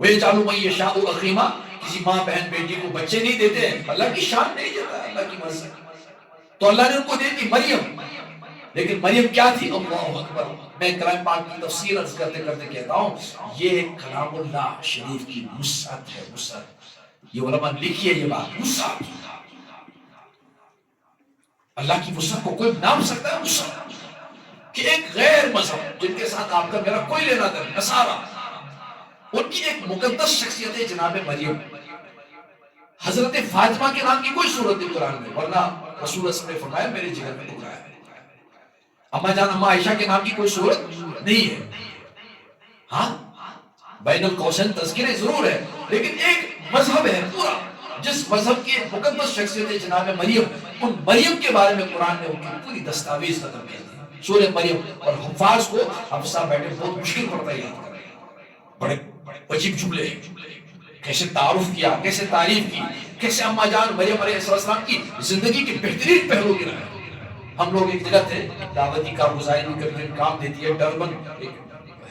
وَيَجْعَلُ مَن يَشَاءُ عَقِيمًا، کسی ماں بہن بیٹی کو بچے نہیں دیتے ہیں. اللہ کی شان نہیں دیتا ہے، اللہ کی مرضی. تو اللہ نے ان کو دے دی مریم. لیکن مریم کیا تھی؟ اللہ اکبر. میں کلام پاک کی تفسیر عرض کرتے کرتے کہتا ہوں یہ کلام اللہ شریف کی وسعت ہے. وسعت، یہ علماء نے لکھی ہے یہ بات. وسعت، اللہ کی وسعت کو کوئی نام سکتا ہے؟ وسعت کہ ایک غیر مذہب جن کے ساتھ آپ کا میرا کوئی لینا دے، نصارہ، ان کی ایک مقدس شخصیت ہے جناب مریم. حضرت فاطمہ کے نام کی کوئی صورت نہیں قرآن میں، ورنہ رسول اللہ نے فرمایا میرے جگر میں ٹکرا ہے. اما جان اما عائشہ کے نام کی کوئی صورت نہیں ہے. ہاں بین القوسین تذکرے ضرور ہے، لیکن ایک مذہب ہے پورا جس مذہب کی ایک مقدس شخصیت ہے جناب مریم. ان مریم کے بارے میں قرآن نے ان کی پوری دستاویز ختم کی دی، سورہ مریم. اور حفاظ کو حفظہ بیٹھے بہت مشکل پڑتا ہے یاد کرنا. بڑے عجیب جملے ہیں، کیسے تعارف کیا، کیسے تعریف کی، کیسے اما جان مریم علیہ السلام کی زندگی کے بہترین پہلو گرائے. ہم لوگ ایک جگہ تھے، دعوتی کارگزاری بھی کبھی کام دیتی ہے، ڈربن ایک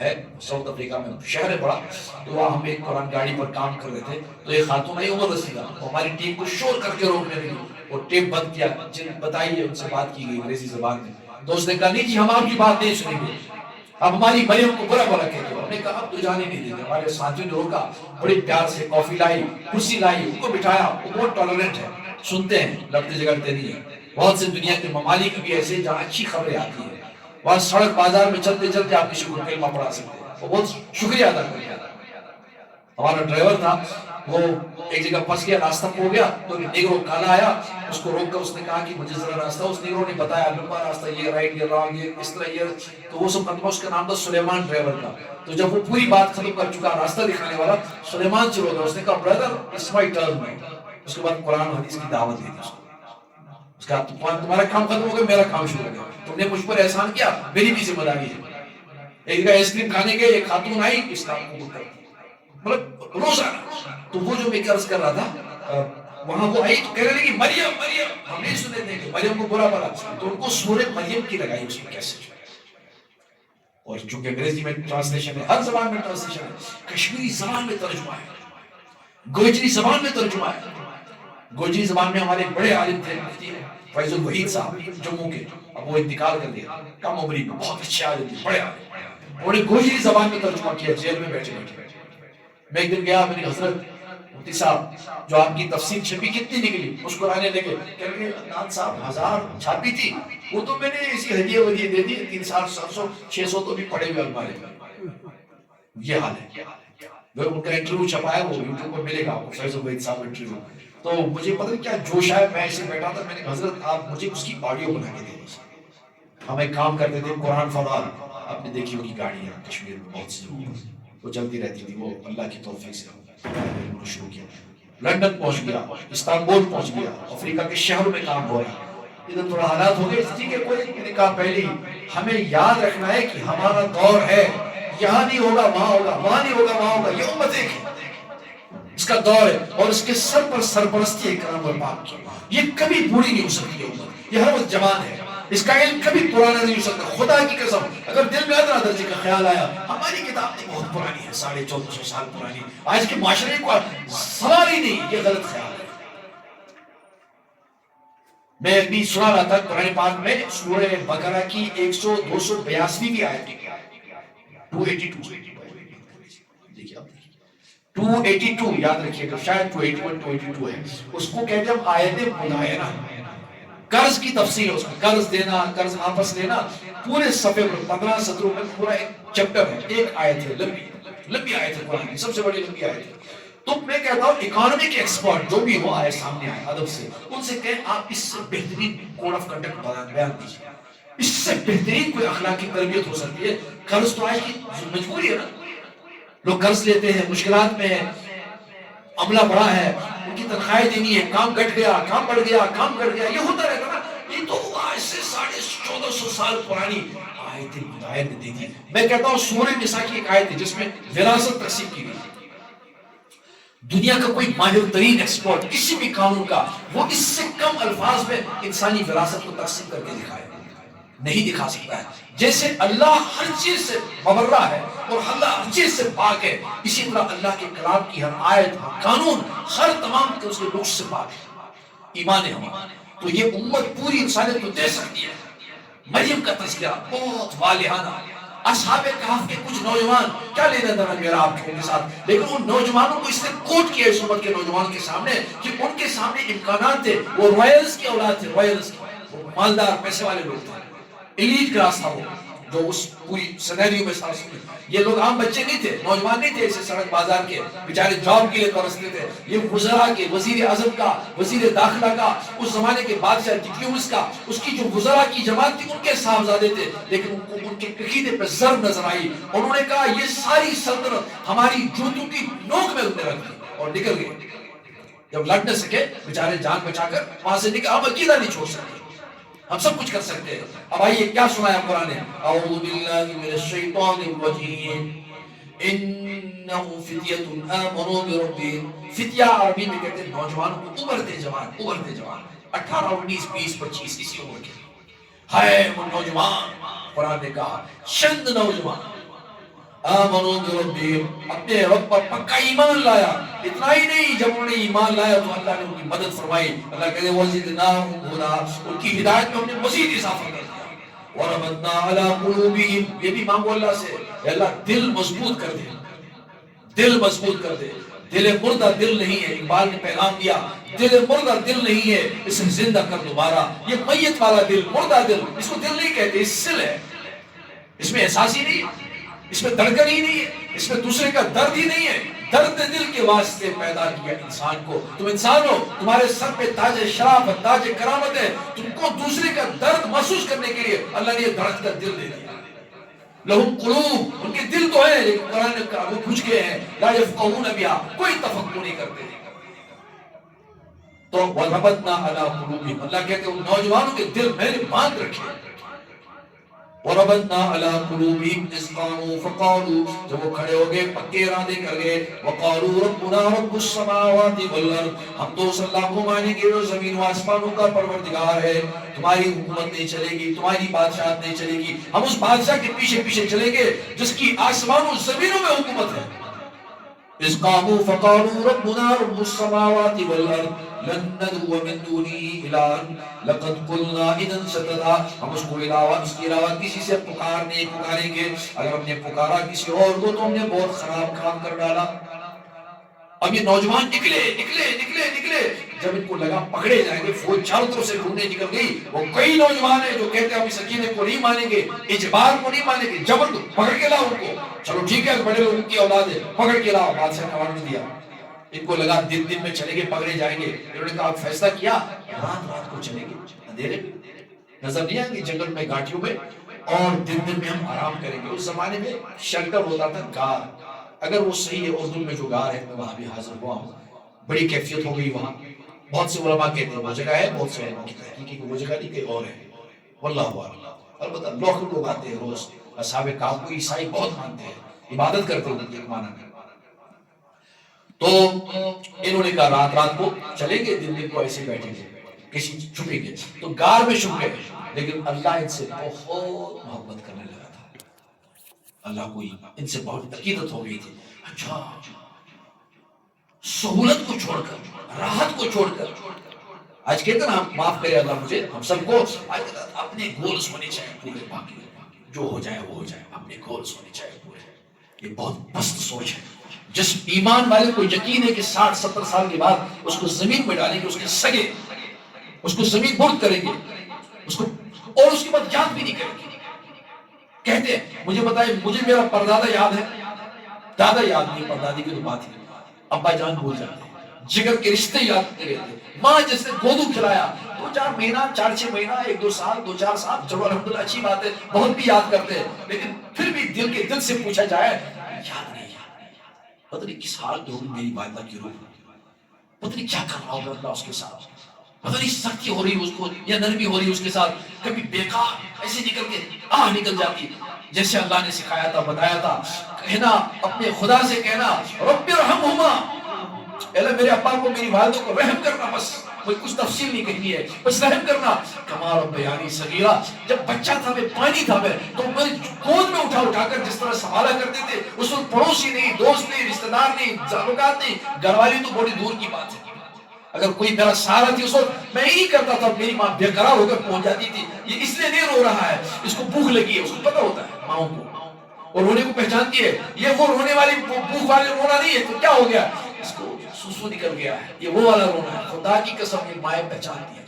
ہے ساؤتھ افریقہ میں شہر ہے بڑا. تو وہاں ہم ایک قرآن گاڑی پر کام کر رہے تھے، تو ایک خاتون آئی عمر رسیدہ، ہماری ٹیم کو شور کر کے روکنے لگی اور ٹیپ بند کیا. جن بتائیے ان سے بات کی گئی انگریزی زبان میں. تو اس نے کہا نہیں جی ہم آپ کی بات نہیں سنیں گے، اب ہماری مریم کو برا بھلا کہتے ہو. ہم نے کہا اب تو جانے نہیں دیتے. ہمارے ساتھیوں نے روکا, بڑے پیار سے کافی لائی, کرسی لائی, ان کو بٹھایا. وہ بہت ٹالرنٹ ہے, سنتے ہیں, لڑتے جگڑتے نہیں ہیں. بہت سے دنیا کے ممالک بھی ایسے جہاں اچھی خبریں آتی ہیں, وہاں سڑک بازار میں چلتے چلتے آپ کسی کو کلمہ پڑھا سکتے ہیں. وہ بہت شکریہ ادا کرتے ہیں. ہمارا ڈرائیور تھا, وہ ایک جگہ پھنس گیا, راستہ کھو گیا, تو نیگرو کالا آیا, اس کو روک کر اس نے کہا کہ مجھے ذرا راستہ. اس نیگرو نے بتایا لمبا راستہ, یہ رائٹ, یہ رانگ, یہ اس طرح, یہ تو وہ سب ختم. اس کا نام تھا سلیمان ڈرائیور کا. تو جب وہ پوری بات ختم کر چکا, راستہ دکھانے والا سلیمان سے روکا, اس نے کہا بردر اٹس مائی ٹرن. اس کے بعد قرآن و حدیث کی دعوت دی تھی. اس کا تمہارا کام ختم ہو گیا, میرا کام شروع ہو گیا. تم نے مجھ پر احسان کیا, میری بھی ذمہ داری ہے. ایک جگہ آئس کریم کھانے گئے, ایک خاتون آئی, اس کام کو کرتی مطلب روزانہ. تو وہ جو میں عرض کر رہا تھا, وہاں وہ آئی تو کہنے لگی مریم مریم. ہم نہیں سنے تھے کہ مریم کو برا بلا, تو ان کو سورہ مریم کی لگائی اس میں کیسے. اور چونکہ انگریزی میں ٹرانسلیشن ہے, ہر زبان میں ٹرانسلیشن ہے, کشمیری زبان میں ترجمہ ہے, گوجری زبان میں ترجمہ ہے. گوجری زبان میں ہمارے بڑے عالم تھے مفتی فیض الوحید صاحب جموں کے, اب وہ انتقال کر دیا, کم عمری میں, بہت اچھے عالم تھے, بڑے عالم. انہوں نے گوجری زبان میں ترجمہ کیا جیل میں بیٹھے بیٹھے. میں ایک دن گیا, میں نے حضرت مفتی صاحب جو آپ کی تفسیر چھپی کتنی نکلی, مسکرانے لگے, کہہ رہے عدنان صاحب 1000 چھاپی تھی, وہ تو میں نے اسی ہدیے ودیے دے دی, 300 700 600 تو بھی پڑے ہوئے المارے میں. یہ حال ہے. ان کا انٹرویو چھپا ہے, وہ یوٹیوب پر ملے گا آپ کو, فیض الوحید صاحب انٹرویو. تو مجھے پتہ نہیں کیا جوش آیا, میں ایسے بیٹھا تھا, میں نے کہا حضرت آپ مجھے اس کی آڈیو بنا کے دے دیجیے. ہم ایک کام کرتے تھے, قرآن فوال, آپ نے دیکھی ہوگی گاڑیاں کشمیر میں بہت سی وہ چلتی رہتی تھی, وہ اللہ کی توفیق سے شروع کیا. لندن پہنچ گیا, استنبول پہنچ گیا, افریقہ کے شہروں میں کام ہو رہا. ادھر تھوڑا حالات ہو گئے, اس لیے کہ کوئی نے کہا پہلے ہمیں یاد رکھنا ہے کہ ہمارا دور ہے, یہاں نہیں ہوگا وہاں ہوگا, وہاں نہیں ہوگا وہاں ہوگا. یہ امت ایک ہے, اس کا دور ہے, اور اس کے سر پر سرپرستی ہے کرم اور پاک کی. یہ کبھی بوڑھی نہیں ہو سکتی امت, یہ ہر وقت جوان ہے. اس کا علم کبھی پرانا نہیں ہو سکتا. خدا کی قسم, اگر دل میں ادنا درجے کا خیال آیا, ہماری کتاب نہیں بہت پرانی ہے, 1450 سال پرانی, آج کے معاشرے کو سوال ہی نہیں, یہ غلط خیال ہے. میں ابھی سنا رہا تھا قرآن پاک میں سورہ بقرہ کی 282 آیت, 282 دیکھیے آپ, 282 یاد رکھیے گا, شاید 281 282 ہے. اس کو کہتے ہیں آیت مدائنہ, قرض کی تفصیل ہے اس میں, قرض دینا, قرض واپس لینا. پورے صفحے پر 15 سطروں میں پورا ایک چیپٹر ہے, ایک آیت ہے, لمبی آیت ہے قرآن کی, سب سے بڑی لمبی آیت ہے. تو میں کہتا ہوں اکانومک ایکسپرٹ جو بھی ہو آئے سامنے آئے ادب سے, ان سے کہیں آپ اس سے بہترین کوڈ آف کنڈکٹ بیان دیجیے, اس سے بہترین کوئی اخلاقی تربیت ہو سکتی ہے. قرض تو آج کی مجبوری ہے نا, لوگ قرض لیتے ہیں, مشکلات میں ہیں, عملہ بڑا ہے, ان کی تنخواہیں دینی ہے, کام گھٹ گیا, کام بڑھ گیا, کام گھٹ گیا, یہ ہوتا رہتا نا. یہ تو آج سے 1450 سال پرانی آیت مدائن نے دے دی. میں کہتا ہوں سورہ نساء کی ایک آیت ہے جس میں وراثت تقسیم کی گئی. دنیا کا کوئی ماہر ترین ایکسپرٹ کسی بھی قانون کا, وہ اس سے کم الفاظ میں انسانی وراثت کو تقسیم کر کے دکھائے, نہیں دکھا سکتا ہے. جیسے اللہ ہر چیز سے مبرہ ہے اور اللہ ہر چیز سے پاک ہے, اسی طرح اللہ کے کلام کی ہر آیت, ہر قانون, ہر تمام کے اس کے نقص سے پاک ہے. ایمان ہے ہمارا, تو یہ امت پوری انسانیت کو دے سکتی ہے. مریم کا تذکرہ بہت والہانہ, اصحاب کہف کے کچھ نوجوان, کیا لینا دینا میرا آپ کے ساتھ, لیکن ان نوجوانوں کو اس نے کوٹ کیا اس امت کے نوجوان کے سامنے کہ ان کے سامنے امکانات تھے. وہ رائلز کی اولاد تھے, رائلز کی, مالدار پیسے والے لوگ تھے, ایلیٹ کلاس تھا وہ جو اس پوری سینیریو میں سانس ہوئی. یہ لوگ عام بچے نہیں تھے, نوجوان نہیں تھے ایسے سڑک بازار کے, بیچارے جاب کے لیے ترستے تھے. یہ وزراء کے, وزیر اعظم کا, وزیر داخلہ کا, اس زمانے کے بادشاہ ٹیٹیوس کا, اس کی جو وزراء کی جماعت تھی ان کے صاحبزادے تھے. لیکن ان کو ان کے عقیدے پہ ضرب نظر آئی, انہوں نے کہا یہ ساری سلطنت ہماری جوتوں کی نوک میں انہوں نے رکھ دی, اور نکل گئے. جب لڑ نہ سکے بیچارے جان بچا کر وہاں سے نکل, ہم عقیدہ نہیں چھوڑ سکتے, ہم سب کچھ کر سکتے ہیں. اب آئیے کیا سنایا قرآن نے, اعوذ باللہ من الشیطان الرجیم انہم فتیۃ آمنوا بربہم. فتیہ عربی میں کہتے ہیں نوجوانوں کو, ابھرتے جوان 18 19 20 25 اسی عمر کے. ہائے وہ نوجوان, قرآن نے کہا چند نوجوان, آمنوا بربہم, اپنے رب پر پکا ایمان لایا. اتنا ہی نہیں, جب انہوں نے ایمان لایا تو اللہ نے ان کی مدد فرمائی. اللہ کہتے ہیں وَزِدْنَاهُمْ هُدًى, ان کی ہدایت میں ہم نے مزید اضافہ کر دیا. وربطنا علی قلوبہم، یہ بھی مانگو اللہ سے، اے اللہ دل مضبوط کر دے، دل مضبوط کر دے۔ دل مردہ دل نہیں ہے، اقبال نے پیغام دیا، دل مردہ دل نہیں ہے، اسے زندہ کر دوبارہ۔ یہ میت والا دل، مردہ دل، اس کو دل نہیں کہتے، اس سل ہے، اس میں احساس ہی نہیں ہے، اس میں دھڑکن ہی نہیں ہے، اس میں دوسرے کا درد ہی نہیں ہے۔ درد دل کے واسطے پیدا کیا انسان کو۔ تم انسان ہو، تمہارے سر پہ تاج شرافت، تاج کرامت ہے، تم کو دوسرے کا درد محسوس کرنے کے لیے اللہ نے یہ دھڑک کر دل دے دیا۔ لہم قلوب، ان کے دل تو ہے لیکن قرآن نے کہا وہ بجھ گئے ہیں، لا یفقہون بہا، کوئی تفقہ نہیں کرتے۔ تو وَرَبَطْنَا عَلَىٰ قُلُوبِهِمْ، اللہ کہتے ہیں ان نوجوانوں کے دل میں نے باندھ رکھے۔ وَرَبَطْنَا عَلَىٰ قُلُوبِهِمْ إِذْ قَامُوا فَقَالُوا، جب وہ کھڑے ہو گئے پکے ارادے کر گئے، وَقَالُوا رَبُّنَا رَبُّ السَّمَاوَاتِ وَالْأَرْضِ، ہم تو اس اللہ کو مانیں گے جو زمین و آسمانوں کا پروردگار ہے۔ تمہاری حکومت نہیں چلے گی، تمہاری بادشاہت نہیں چلے گی، ہم اس بادشاہ کے پیچھے پیچھے چلیں گے جس کی آسمانوں زمینوں میں حکومت ہے۔ إِذْ قَامُوا فَقَالُوا رَبُّنَا رَبُّ السَّمَاوَاتِ وَالْأَرْضِ لَن نَّدْعُوَ مِن دُونِهِ إِلَٰهًا لَقَدْ قُلْنَا إِذًا شَطَطًا، ہم اس کو علاوہ، اس کے علاوہ کسی سے پکاریں گے، اگر ہم نے پکارا کسی اور کو تو ہم نے بہت خراب کام کر ڈالا۔ اب یہ نوجوان نکلے نکلے نکلے نکلے، جب ان کو لگا پکڑے جائیں گے، فوج چاروں طرف سے ڈھونڈنے نکل گئی، وہ کئی نوجوان ہیں جو کہتے ہیں ہم اس عقیدے کو نہیں مانیں گے، اجبار کو نہیں مانیں گے، جبر کو پکڑ کے لاؤ ان کو، چلو ٹھیک ہے بڑے لوگوں کی اولاد ہے، پکڑ کے لاؤ۔ بادشاہ نے آرڈر دیا، ان کو لگا دن دن میں چلیں گے پکڑے جائیں گے، انہوں نے کہا فیصلہ کیا رات رات کو چلیں گے، اندھیرے نظر نہیں آئیں گے جنگل میں گھاٹیوں میں، اور دن دن میں ہم آرام کریں گے۔ اس زمانے میں شیلٹر ہوتا تھا گار، اگر وہ صحیح ہے اردو میں جو گار ہے میں وہاں بھی حاضر ہوا ہوں، بڑی کیفیت ہو گئی وہاں۔ بہت سے علماء کہتے ہیں وہ جگہ ہے، بہت سے علماء کی تحقیق ہے کہ وہ جگہ نہیں کہیں اور ہے، واللہ اعلم۔ البتہ لاکھوں لوگ آتے ہیں روز، اصحاب کہف کو عیسائی بہت مانتے ہیں، عبادت کرتے ہیں ایک معنی میں۔ تو انہوں نے کہا رات رات کو چلیں گے، دن دن کو ایسے بیٹھیں گے، کسی چھپیں گے، تو غار میں چھپ گئے، لیکن اللہ ان سے بہت محبت کرنے لگا تھا، اللہ کو ان سے بہت عقیدت ہو گئی تھی۔ اچھا سہولت کو چھوڑ کر، راحت کو چھوڑ کر، آج کہتے ہیں نا ہم معاف کرے اللہ مجھے، ہم سب کو اپنے گولز ہونے چاہیے پورے، باقی جو ہو جائے وہ ہو جائے، اپنے گولز ہونے چاہیے پورے۔ یہ بہت پست سوچ ہے۔ جس ایمان والے کو یقین ہے کہ 60-70 سال کے بعد اس کو زمین میں ڈالیں گے، اس کے سگے اس کو زمین برد کریں گے، اس کو، اور اس کے بعد یاد بھی نہیں کریں گے۔ کہتے ہیں مجھے بتائے، مجھے میرا پردادا یاد ہے، دادا یاد نہیں، پردادی کی تو بات ہی نہیں، ابا جان بھول جاتے ہیں، جگر کے رشتے یاد نہیں رہتے، ماں جس نے گودو کھلایا 2-4 مہینہ، 4-6 مہینہ، 1-2 سال، 2-4 سال، چلو الحمدللہ اچھی بات ہے، بہت بھی یاد کرتے ہیں، لیکن پھر بھی دل کے دل سے پوچھا جائے یاد نہیں، پتہ نہیں کس حال میں ہوگی میری والدہ کی روح، پتہ نہیں کیا کر رہا ہوگا اللہ اس کے ساتھ، پتہ نہیں سختی ہو رہی اس کو یا نرمی ہو رہی اس کے ساتھ، کبھی بیکار ایسے نکل کے نکل جاتی، جیسے اللہ نے سکھایا تھا، بتایا تھا، کہنا اپنے خدا سے کہنا رب ارحمہما، اللہ میرے ابا کو، میری والدہ کو رحم کرنا، بس کوئی کچھ تفصیل نہیں کہنی ہے، بس رحم کرنا۔ کما ربیانی صغیرہ، جب بچہ تھا میں، پانی تھا میں، تو میں گود میں اٹھا کر جس طرح سنبھالا کرتے تھے، اس وقت پڑوسی نہیں، دوست نہیں، رشتہ دار نہیں، تعلقات نہیں، گھر والی تو بڑی دور کی بات ہے، اگر کوئی میرا سہارا تھی اس وقت میں ہی کرتا تھا، میری ماں بے قرار ہو کر پہنچ جاتی تھی، یہ اس لیے نہیں رو رہا ہے، اس کو بھوک لگی ہے، اس کو پتہ ہوتا ہے ماؤں کو، اور رونے کو پہچانتی ہے، یہ وہ رونے والی بھوک والی رونا نہیں ہے، تو کیا ہو گیا، اس کو سوسو نکل گیا ہے، یہ وہ والا رونا ہے۔ خدا کی قسم یہ مائیں پہچانتی ہے،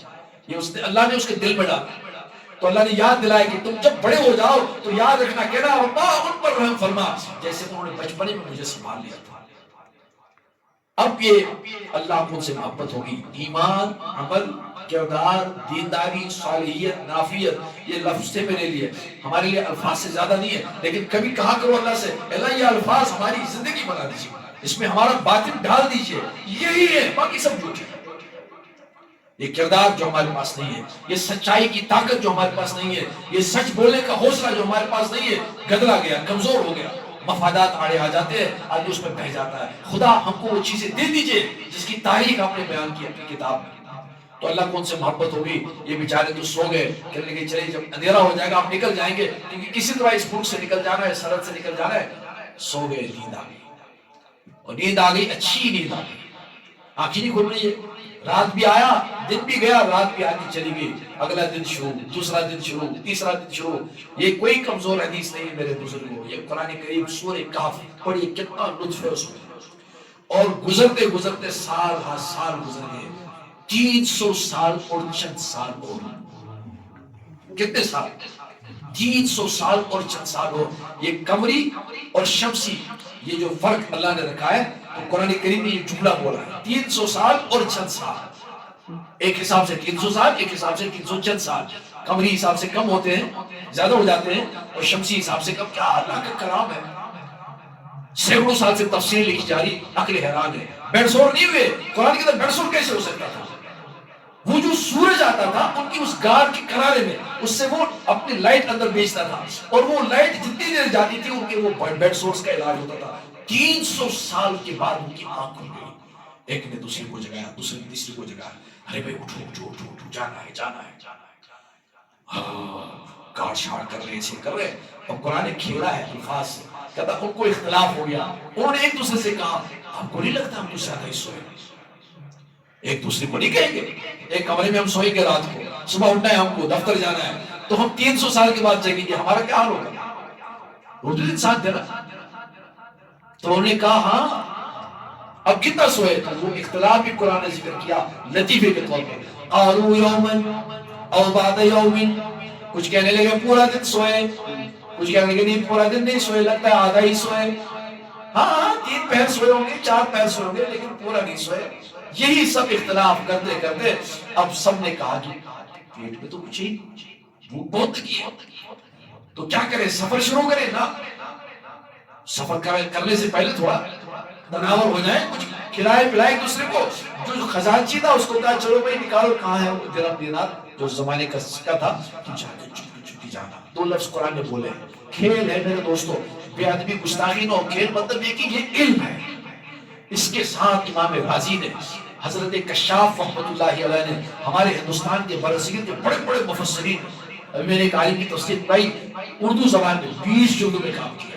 یہ اس نے، اللہ نے اس کے دل میں ڈالا، تو اللہ نے یاد دلایا کہ تم جب بڑے ہو جاؤ تو یاد رکھنا، کہنا ربا ان پر رحم فرما، جیسے انہوں نے بچپنے میں مجھے سنبھال لیا تھا۔ اب یہ اللہ کو ان سے محبت ہوگی، ایمان، عمل، کردار، دینداری، صالحیت، نافیت، یہ لفظ سے میرے لیے، ہمارے لیے الفاظ سے زیادہ نہیں ہے، لیکن کبھی کہا کرو اللہ سے، اللہ یہ الفاظ ہماری زندگی بنا دیجیے، اس میں ہمارا باطن ڈال دیجیے، یہی ہے، باقی سب جھوٹ ہے۔ یہ کردار جو ہمارے پاس نہیں ہے، یہ سچائی کی طاقت جو ہمارے پاس نہیں ہے، یہ سچ بولنے کا حوصلہ جو ہمارے پاس نہیں ہے، گدلا گیا، کمزور ہو گیا، مفادات آڑے آ جاتے ہیں، آدمی اس میں بہہ جاتا ہے۔ خدا ہم کو وہ چیزیں دے دیجئے جس کی تاریخ آپ نے بیان کی اپنی کتاب میں، تو اللہ کو ان سے محبت ہوگی۔ یہ بیچارے تو سو گئے، کہنے لگے چلے جب اندھیرا ہو جائے گا آپ نکل جائیں گے، کیونکہ کسی طرح اس ملک سے نکل جانا ہے، سرحد سے نکل جانا ہے۔ سو گئے، نیند آ گئی، اور نیند آ گئی، اچھی نیند آ گئی، آنکھیں نہیں کھل رہی ہے، رات بھی آیا دن بھی گیا، رات بھی آتی چلی گئی، اگلا دن شروع، دوسرا دن شروع، تیسرا دن شروع۔ یہ کوئی کمزور حدیث نہیں میرے بزرگوں، یہ قرآن کریم سورہ کہف پڑھیے، کتنا لطف ہے اس میں۔ اور گزرتے گزرتے سال ہر سال گزر گئے، 300 سال اور چند سال اور کتنے سال؟ 300 سال اور چند سال ہو۔ یہ قمری اور شمسی یہ جو فرق اللہ نے رکھا ہے، تو قرآن کریم نے یہ جملہ بولا ہے 300 سال اور چند سال۔ ایک حساب سے 300 سال، ایک حساب سے 300 چند سال۔ قمری حساب سے کم ہوتے ہیں، زیادہ ہو جاتے ہیں، اور شمسی حساب سے کم۔ کیا اللہ کا کلام ہے! سینکڑوں سال سے تفسیر لکھی جا رہی، عقل حیران ہے۔ بیڑسوڑ نہیں ہوئے، قرآن کے اندر بیڑسوڑ کیسے ہو سکتا تھا؟ وہ جو سورج آتا تھا ان کی اس گار کے کنارے میں، اس سے وہ اپنی لائٹ اندر بیچتا تھا، اور وہ لائٹ جتنی دیر جاتی تھی ان کے وہ بیڈ سورس کا علاج ہوتا تھا۔ 300 سال کے بعد ان کی آنکھ کھل گئی، ایک نے دوسرے کو جگایا، دوسرے نے تیسرے کو جگایا، ارے بھائی اٹھو اٹھو اٹھو اٹھو، جانا ہے جانا ہے جانا ہے۔ کاٹ شاٹ کر رہے، ایسے کر رہے، اور قرآن کھیلا ہے الفاظ سے، کہتا ان کو اختلاف ہو گیا، انہوں نے ایک دوسرے سے کہا آپ کو نہیں لگتا ہم کچھ زیادہ ہی سوئے؟ ایک دوسرے کو نہیں کہیں گے ایک کمرے میں ہم سوئیں گے رات کو، صبح اٹھنا ہے ہم کو، دفتر جانا ہے، تو ہم 300 سال کے بعد جگیں گے، ہمارا کیا حال ہوگا؟ اردو انسان تھے نا۔ تو انہوں نے کہا ہاں اب کتنا سوئے؟ تو وہ اختلاف بھی قرآن نے ذکر کیا لطیفے کے طور پر، قالوا یومن او بعد یومن، کچھ کہنے لگے پورا دن سوئے، کچھ کہنے لگے نہیں پورا دن نہیں سوئے، لگتا ہے آدھا ہی سوئے، ہاں 3 پہر سوئے ہوں گے، 4 پہر سوئے ہوں گے، لیکن پورا نہیں سوئے۔ یہی سب اختلاف کرتے کرتے اب سب نے کہا کہ پیٹ میں تو کچھ ہی بھوک بہت لگی ہے، تو کیا کریں؟ سفر شروع کریں نا؟ سفر کرنے سے پہلے تھوڑا تناور ہو جائے، کچھ کھلائے پلائے ایک دوسرے کو۔ جو خزانچی تھا اس کو کہا چلو بھائی نکالو، کہاں ہے وہ درہم دینار جو زمانے کا سکہ تھا، تو جا کے چپکی چپکی جانا۔ 2 لفظ قرآن نے بولے، کھیل ہے میرے دوستو، بے ادبی گستاخی نہ ہو، کھیل مطلب یہ کہ یہ علم ہے۔ اس کے ساتھ امام رازی نے، حضرت کشاف رحمۃ اللہ علیہ نے، ہمارے ہندوستان کے برصغیر کے بڑے بڑے مفسرین، ابھی میں نے ایک عالم کی تفسیر پڑھی اردو زبان میں 20 جلدوں میں کام کیا ہے۔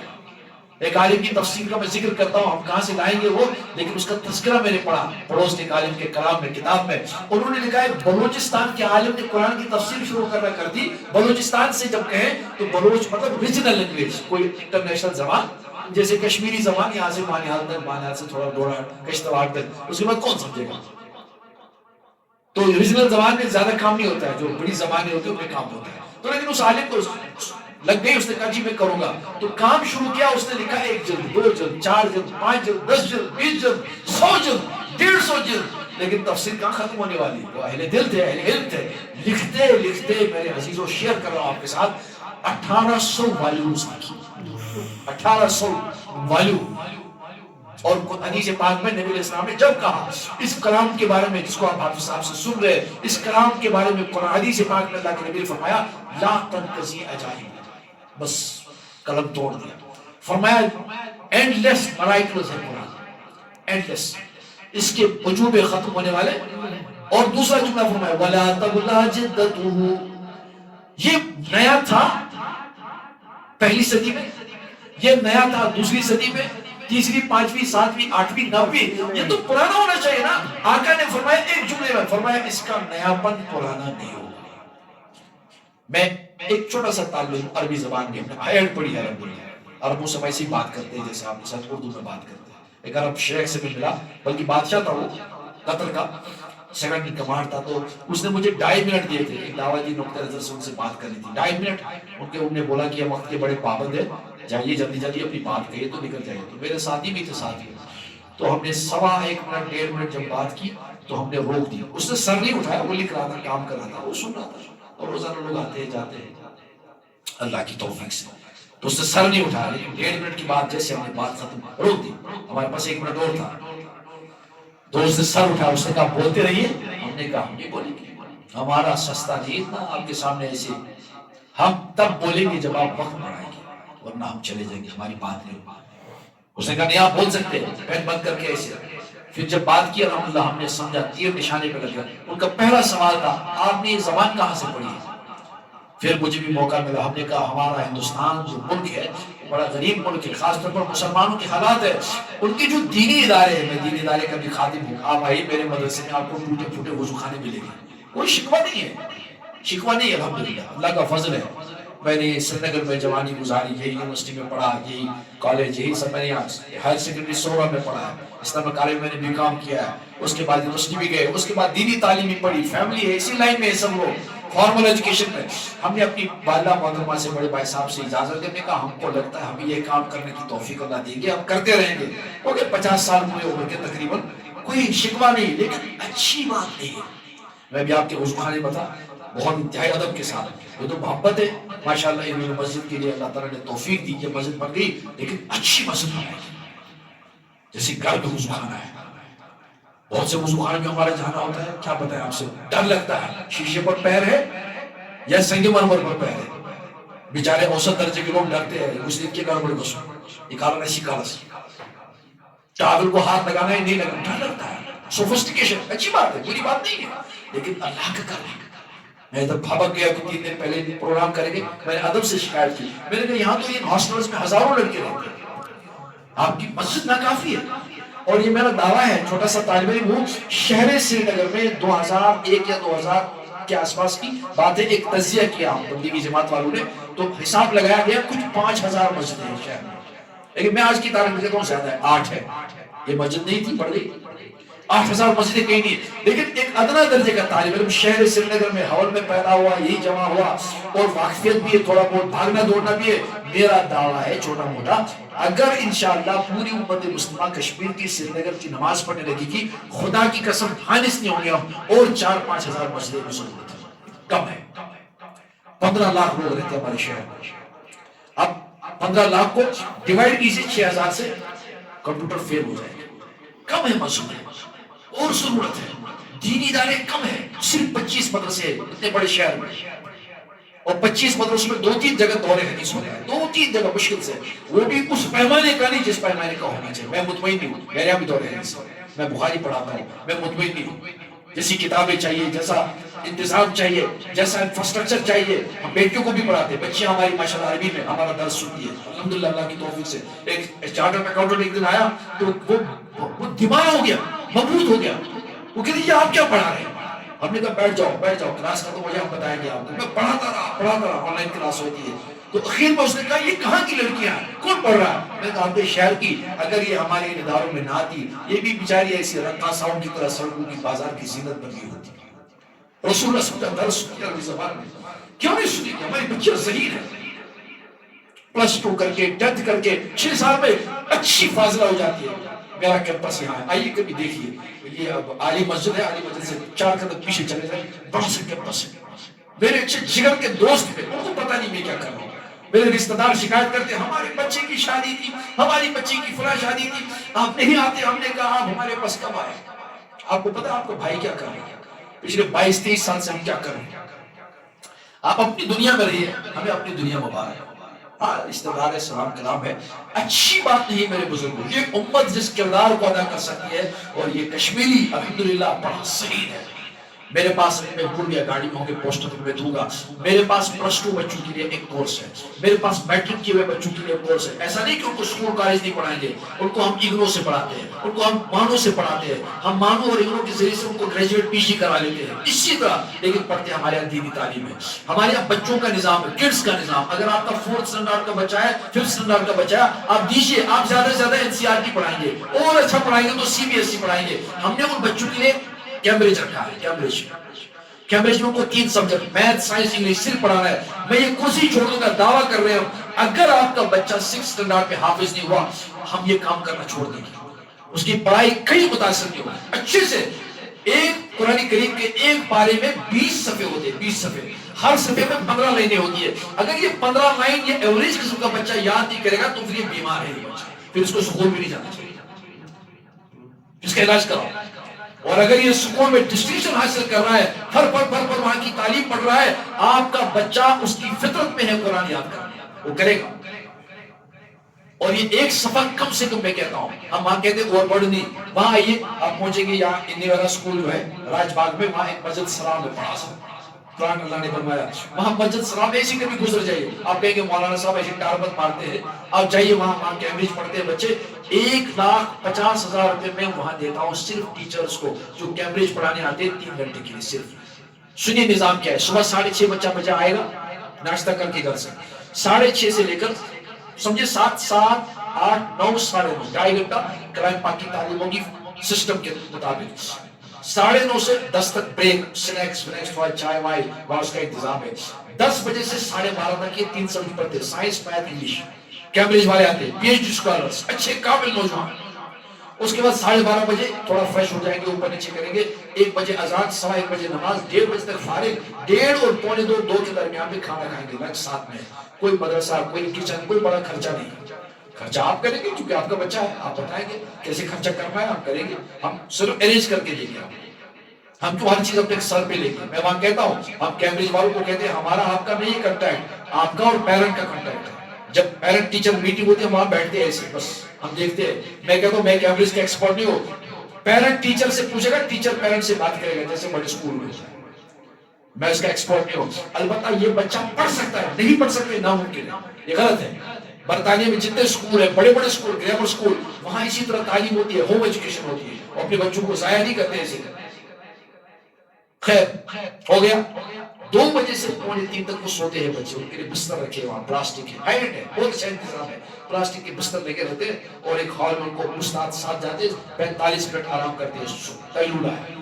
ایک عالم کی تفسیر کا میں ذکر کرتا ہوں، ہم کہاں سے لائیں گے وہ، لیکن اس کا تذکرہ میں نے پڑھا پڑوس کے عالم کے کلام میں، کتاب میں، انہوں نے لکھا ہے بلوچستان کے عالم نے قرآن کی تفسیر شروع کرنا کر دی۔ بلوچستان سے جب کہیں تو بلوچ مطلب ریجنل لینگویج، کوئی انٹرنیشنل زبان، جیسے کشمیری زبان یہاں سے بانیال تک، بانیال سے تھوڑا ڈوڑا کشتواڑ تک، اس کے بعد کون سمجھے گا؟ تو ریجنل زبان میں زیادہ کام نہیں ہوتا ہے، جو بڑی زبانیں ہوتی ہیں ان میں کام ہوتا ہے۔ تو لیکن اس عالم کو لگ گئی، اس نے کہا جی میں کروں گا، تو کام شروع کیا، اس نے لکھا 1 جلد 2 جلد 4 جلد 5 جلد 10 جلد 20 جلد 100 جلد 150 جلد، لیکن تفسیر کہاں ختم ہونے والی؟ وہ اہل دل تھے، اہل علم تھے، لکھتے لکھتے میرے عزیزوں شیئر کر رہا ہوں آپ کے ساتھ، 1800 والیومز لکھی، 1800 والیوم۔ اور حدیث پاک میں نبی علیہ السلام نے جب کہا اس کلام کے بارے میں، جس کو آپ حافظ صاحب سے سن رہے، اس کلام کے بارے میں قرآن حدیث پاک میں اللہ کے نبی نے فرمایا لا تنقضی عجائب، بس قلم توڑ دیا، فرمایا اینڈ لیس مرائکلز ہے قرآن، اینڈ لیس، اس کے وجوب ختم ہونے والے۔ اور دوسرا جملہ فرمایا وَلَا تَبْلَا جِدَّتُهُ، یہ نیا تھا پہلی صدی میں، یہ نیا تھا دوسری صدی میں، تیسری، پانچویں، ساتویں، آٹھویں، نویں، یہ تو پرانا ہونا چاہیے نا۔ آقا نے فرمایا ایک جملے میں، فرمایا اس کا نیا پن پرانا نہیں ہوگا۔ میں ایک چھوٹا سا طالب عربی زبان میں ایڈ پڑھی ہے، عربوں سے ایسی بات کرتے ہیں جیسے آپ کے ساتھ اردو میں بات کرتے ہیں۔ ایک عرب شیخ سے بھی ملا، بلکہ بادشاہ تھا وہ قطر کا، سیکنڈ ان کمانڈ تھا، تو اس نے مجھے 2.5 منٹ دیے تھے ایک دعوتی نقطہ نظر سے ان سے بات کرنی تھی، 2.5 منٹ۔ انہوں نے بولا کہ ہم وقت کے بڑے پابند ہیں، جائیے جلدی جلدی اپنی بات کہیے تو نکل جائیے۔ تو میرے ساتھی بھی تھے ساتھی، تو ہم نے 1.25 منٹ 1.5 منٹ جب بات کی تو ہم نے روک دی۔ اس نے سر نہیں اٹھایا، وہ لکھ رہا تھا، کام کر رہا تھا، وہ سن رہا تھا، اور روزانہ لوگ آتے ہیں جاتے ہیں اللہ کی توفیق سے، تو اس نے سر نہیں اٹھایا، لیکن 1.5 منٹ کی بات جیسے ہم نے بات ختم روک دی، ہمارے پاس 1 منٹ اور تھا، تو اس نے سر اٹھایا، اس نے کہا بولتے رہیے۔ ہم نے کہا ہم نہیں بولیں گے، ہمارا سستا نہیں اتنا آپ کے سامنے ایسے، ہم تب بولیں گے جب آپ وقت بڑھائیں گے، ورنہ ہم چلے جائیں گے، ہماری بات نہیں ہوگی۔ اس نے کہا نہیں آپ بول سکتے ہیں، پین بند کر کے ایسے۔ پھر جب بات کی الحمدللہ ہم نے سمجھا، تیر نشانے پہ لگا۔ ان کا پہلا سوال تھا آپ نے یہ زبان کہاں سے پڑھی ہے؟ پھر مجھے بھی موقع ملا، ہم نے کہا ہمارا ہندوستان جو ملک ہے بڑا غریب ملک ہے، خاص طور پر مسلمانوں کے حالات ہے، ان کے جو دینی ادارے ہیں، میں دینی ادارے کا بھی خادم ہوں، آپ آئیے میرے مدرسے میں، آپ کو ٹوٹے پھوٹے وضو خانے ملیں گے، کوئی شکوہ نہیں ہے، شکوہ نہیں ہے، الحمدللہ اللہ کا فضل ہے۔ میں نے سری نگر میں جوانی گزاری، یہی یونیورسٹی میں پڑھا، یہی کالج، یہی سب میں نے ہائر سیکنڈری سورا میں پڑھا ہے، اسلامی کالج میں نے بھی کام کیا ہے، اس کے بعد یونیورسٹی بھی گئے، اس کے بعد دینی تعلیم بھی پڑھی، فیملی ہے اسی لائن میں ہے سب لوگ، فارمل ایجوکیشن میں۔ ہم نے اپنی والدہ محترمہ سے، بڑے بھائی صاحب سے اجازت دینے کا، ہم کو لگتا ہے ہمیں یہ کام کرنے کی توفیق اللہ دیں گے، ہم کرتے رہیں گے، کیونکہ 50 سال ہوئے عمر کے تقریباً، کوئی شکوہ نہیں، لیکن اچھی بات نہیں ہے۔ میں بھی آپ کے وضو خانے بتا، بہت انتہائی ادب کے ساتھ، یہ تو محبت ہے، ماشاءاللہ انہوں نے مسجد کے لیے اللہ تعالیٰ نے توفیق دی کہ مسجد بن گئی، لیکن اچھی مسجد بنائی، جیسے گھر میں وضو خانہ ہے۔ بہت سے وضو خانے میں ہمارے جانا ہوتا ہے، کیا پتہ ہے آپ سے، ڈر لگتا ہے شیشے پر پیر ہے یا سنگ مرمر پر پیر ہے، بیچارے اوسط درجے کے لوگ ڈرتے ہیں اس دن کے گڑبڑ کو سن، یہ کارن ایسی کارس، ٹاول کو ہاتھ لگانا ہی نہیں لگانا، ڈر لگتا ہے، سوفسٹیکیشن اچھی بات ہے، بری بات نہیں ہے، لیکن اللہ کا کر ہے۔ میں ادھر بھابک گیا کہ 3 دن پہلے پروگرام کریں گے، میں نے ادب سے شکایت کی، میں نے کہا یہاں تو ان ہاسٹلز میں ہزاروں لڑکے رہتے ہیں، آپ کی مسجد ناکافی ہے۔ اور یہ میرا دعویٰ ہے، چھوٹا سا طالب علم ہوں، شہر سری نگر میں 2001 یا 2000 کے آس پاس کی بات ہے، ایک تجزیہ کیا تبلیغی جماعت والوں نے، تو حساب لگایا گیا کچھ 5000 مسجدیں ہیں شہر میں، لیکن میں آج کی تاریخ میں کہتا ہوں زیادہ ہے، 8 ہے، یہ مسجد نہیں تھی، بڑھ گئی، 8000 مسجدیں کہیں نہیں، لیکن ایک ادنا درجے کا طالب علم شہر سری نگر میں حول میں پیدا ہوا، یہی جمع ہوا، اور واقفیت بھی ہے، تھوڑا بہت بھاگنا دوڑنا بھی ہے۔ میرا دعویٰ ہے چھوٹا موٹا، اگر انشاءاللہ پوری امت مسلمہ کشمیر کی سری نگر کی نماز پڑھنے لگی کی، خدا کی قسم خالص نہیں ہوں گے ہم، اور 4-5 ہزار مسجدیں بھی ضرورت ہے، کم ہے۔ 15 لاکھ لوگ رہتے ہیں ہمارے شہر میں، اب 15 لاکھ کو ڈیوائیڈ کیجئے 6000 سے، کمپیوٹر فیل ہو جائے گا، کم ہے مسجدیں، اور ضرورت ہے، دینی ادارے کم ہے، صرف 25 مدرسے ہیں اتنے بڑے شہر میں، اور 25 مدرسوں میں 2-3 جگہ دورے حدیث ہوتا ہے، 2-3 جگہ مشکل سے، وہ بھی اس پیمانے کا نہیں جس پیمانے کا ہونا چاہیے۔ میں مطمئن نہیں ہوں، میرے یہاں بھی دورے حدیث، میں بخاری پڑھاتا ہوں، میں مطمئن نہیں ہوں، جیسی کتابیں چاہیے، جیسا انتظام چاہیے، جیسا انفراسٹرکچر چاہیے، ہم بیٹیوں کو بھی پڑھاتے ہیں، بچیاں ہماری ماشاءاللہ عربی میں ہمارا درس سنتی ہے، الحمدللہ اللہ کی توفیق سے۔ ایک چارٹرڈ اکاؤنٹنٹ ایک دن آیا تو وہ دماغ ہو گیا، مبہوت ہو گیا، وہ کہتے یہ آپ کیا پڑھا رہے ہیں؟ ہم نے کہا بیٹھ جاؤ کلاس کا تو مجھے ہم بتائیں گے آپ کو۔ میں پڑھاتا رہا، آن لائن کلاس ہوتی ہے، تو اخیر میں اس نے کہا یہ کہاں کی لڑکیاں ہیں، کون پڑھ رہا ہے؟ میں کہا آپ کے شہر کی، اگر یہ ہمارے اداروں میں نہ آتی، یہ بھی بیچاری ایسی رقاصاؤں کی طرح سڑکوں کی بازار کی زینت بن گئی ہوتی۔ رسول اللہ صلی اللہ علیہ وسلم درس سنی عربی زبان میں، کیوں نہیں سنی؟ ہماری بچیاں ذہین ہیں، +2 کر کے 10th کر کے 6 سال میں اچھی فاضلہ ہو جاتی ہے۔ میرا کیمپس یہاں ہے، آئیے کبھی دیکھیے، یہ اب عالی مسجد ہے، عالی مسجد سے 4 قدم پیچھے چلے جائیں، بڑا سا کیمپس ہے۔ میرے اچھے جگر کے دوست تھے، ان کو پتہ نہیں میں کیا کر رہا ہوں، میرے رشتہ دار شکایت کرتے ہمارے بچے کی شادی تھی، ہماری بچی کی فلاں شادی تھی، آپ نہیں آتے۔ ہم نے کہا آپ ہمارے پاس کب آئے؟ آپ کو پتہ آپ کو بھائی کیا کر رہے ہیں؟ پچھلے 22-23 سال سے ہم کیا کر رہے ہیں؟ آپ اپنی دنیا میں رہیے، ہمیں اپنی دنیا مبارک ہے۔ ہاں رشتہ دار سلام کلام ہے، اچھی بات نہیں میرے بزرگوں، یہ امت جس کردار کو ادا کر سکتی ہے، اور یہ کشمیری الحمدللہ بڑا صحیح ہے۔ میرے پاس میں بھول گیا گاڑی میں ہوں گے پوسٹر میں دوں گا، میرے پاس +2 بچوں کے لیے ایک کورس ہے، میرے پاس میٹرک کیے ہوئے بچوں کے لیے کورس ہے۔ ایسا نہیں کہ ان کو اسکول کالج نہیں پڑھائیں گے، ان کو ہم ایگنو سے پڑھاتے ہیں، ان کو ہم مانو سے پڑھاتے ہیں، ہم مانو اور ایگنو کے ذریعے سے ان کو گریجویٹ PG کرا لیتے ہیں، اسی طرح لیکن پڑھتے ہمارے یہاں دینی تعلیم ہے، ہمارے یہاں بچوں کا نظام ہے، کڈس کا نظام۔ اگر آپ کا 4th اسٹینڈرڈ کا بچہ ہے، 5th اسٹینڈرڈ کا بچہ ہے، آپ دیجیے، آپ زیادہ سے زیادہ NCERT پڑھائیں گے، اور اچھا پڑھائیں گے تو CBSE پڑھائیں گے۔ ہم نے ان بچوں کے لیے کیمبرج رکھا ہے، کیمبرج میں ان کو 3 سبجیکٹ میتھ، سائنس، انگلش صرف پڑھانا ہے۔ میں یہ کرسی چھوڑنے کا دعویٰ کر رہے ہیں، اگر آپ کا بچہ 6th اسٹینڈرڈ میں حافظ نہیں ہوا، ہم یہ کام کرنا چھوڑ دیں گے، اس کی پڑھائی کئی متاثر نہیں ہوگی۔ اچھے سے ایک قرآن کریم کے ایک پارے میں 20 صفحے ہوتے ہیں، 20 صفحے، ہر صفحے میں 15 لائنیں ہوتی ہے۔ اگر یہ 15 لائن یہ ایوریج قسم کا بچہ یاد نہیں کرے گا تو پھر یہ بیمار ہے، یہ بچہ پھر اس کو سکول بھی نہیں جانا چاہیے، اس کا علاج کراؤ۔ اور اگر یہ سکول میں ڈسٹنکشن حاصل کر رہا ہے، ہر پر وہاں کی تعلیم پڑھ رہا ہے، آپ کا بچہ اس کی فطرت میں ہے قرآن یاد کرنا، وہ کرے گا۔ اور یہ ایک صفحہ کم سے کم میں کہتا ہوں، ہم وہاں کہتے ہیں اور بڑھ نہیں، وہاں آئیے آپ پہنچیں گے، یہاں انڈی والا سکول جو ہے راج باغ میں، وہاں ایک مسجد سلام میں پڑھا سکتے قرآن اللہ نے فرمایا وہاں مسجد سلام ایسی کبھی گزر جائیے, آپ کہیں گے مولانا صاحب ایسی ٹاربت مارتے ہیں, آپ جائیے وہاں کیمبرج پڑھتے ہیں بچے, 1,50,000 روپے میں وہاں دیتا ہوں صرف ٹیچرز کو جو کیمبرج پڑھانے آتے ہیں 3 گھنٹے کے لیے صرف. سنیے نظام کیا ہے, صبح 6:30 بچہ آئے گا ناشتہ کر کے گھر سے, 6:30 سے لے کر سمجھے 7, 8, 9, 9:30 2.5 گھنٹہ کلام پاک کی تعلیم ہوگی سسٹم کے مطابق. 9:30 سے 10 تک بریک, سنیکس چائے وائے واس کا انتظام ہے. 10 بجے سے 12:30 تک یہ 3 سبجیکٹ پڑھتے ہیں, سائنس, میتھ, انگلش. کیمبرج والے آتے ہیں, PhD اسکالرس, اچھے قابل نوجوان. اس کے بعد 12:30 بجے تھوڑا فریش ہو جائیں گے, اوپر نیچے کریں گے, 1 بجے اذان, 1:15 بجے نماز, 1:30 بجے تک فارغ, 1:30 اور 1:45 کے درمیان میں کھانا کھائیں گے, لنچ ساتھ میں. کوئی مدرسہ, کوئی کچن, کوئی بڑا خرچہ نہیں. خرچہ آپ کریں گے کیونکہ آپ کا بچہ ہے, آپ بتائیں گے کیسے خرچہ کرنا ہے, آپ کریں گے, ہم صرف ارینج کر کے دیں گے. ہم تو ہر چیز اپنے سر پہ لیں گے. میں وہاں کہتا ہوں, ہم کیمبرج والوں کو کہتے ہیں ہمارا آپ کا نہیں کنٹیکٹ, آپ کا اور پیرنٹ کا کنٹیکٹ ہے. جب پیرنٹ ٹیچر میٹنگ ہوتی ہے وہاں بیٹھتے ہیں ایسے بس ہم دیکھتے ہیں. میں کہتا ہوں میں کیمبرج کا ایکسپرٹ نہیں ہوں, پیرنٹ ٹیچر سے پوچھے گا, ٹیچر پیرنٹ سے بات کرے گا جیسے بڑے اسکول میں. میں اس کا ایکسپرٹ نہیں ہوں. البتہ یہ بچہ پڑھ سکتا ہے, نہیں پڑھ سکتے ناممکن ہے, یہ غلط ہے. برطانیہ میں جتنے اسکول ہیں, بڑے بڑے اسکول, گرامر اسکول, وہاں اسی طرح تعلیم ہوتی ہے, ہوم ایجوکیشن ہوتی ہے, اور اپنے بچوں کو ضائع نہیں کرتے ایسے. خیر ہو گیا. 2 بجے سے 2:45 تک وہ سوتے ہیں بچے, ان کے لیے بستر رکھے وہاں, پلاسٹک ہے, ہائٹ ہے, بہت اچھا انتظام ہے, پلاسٹک کے بستر لے کے رہتے ہیں, اور ایک ہال میں ان کو استاد ساتھ جاتے ہیں, 45 منٹ آرام کرتے ہیں, قیلولہ ہے.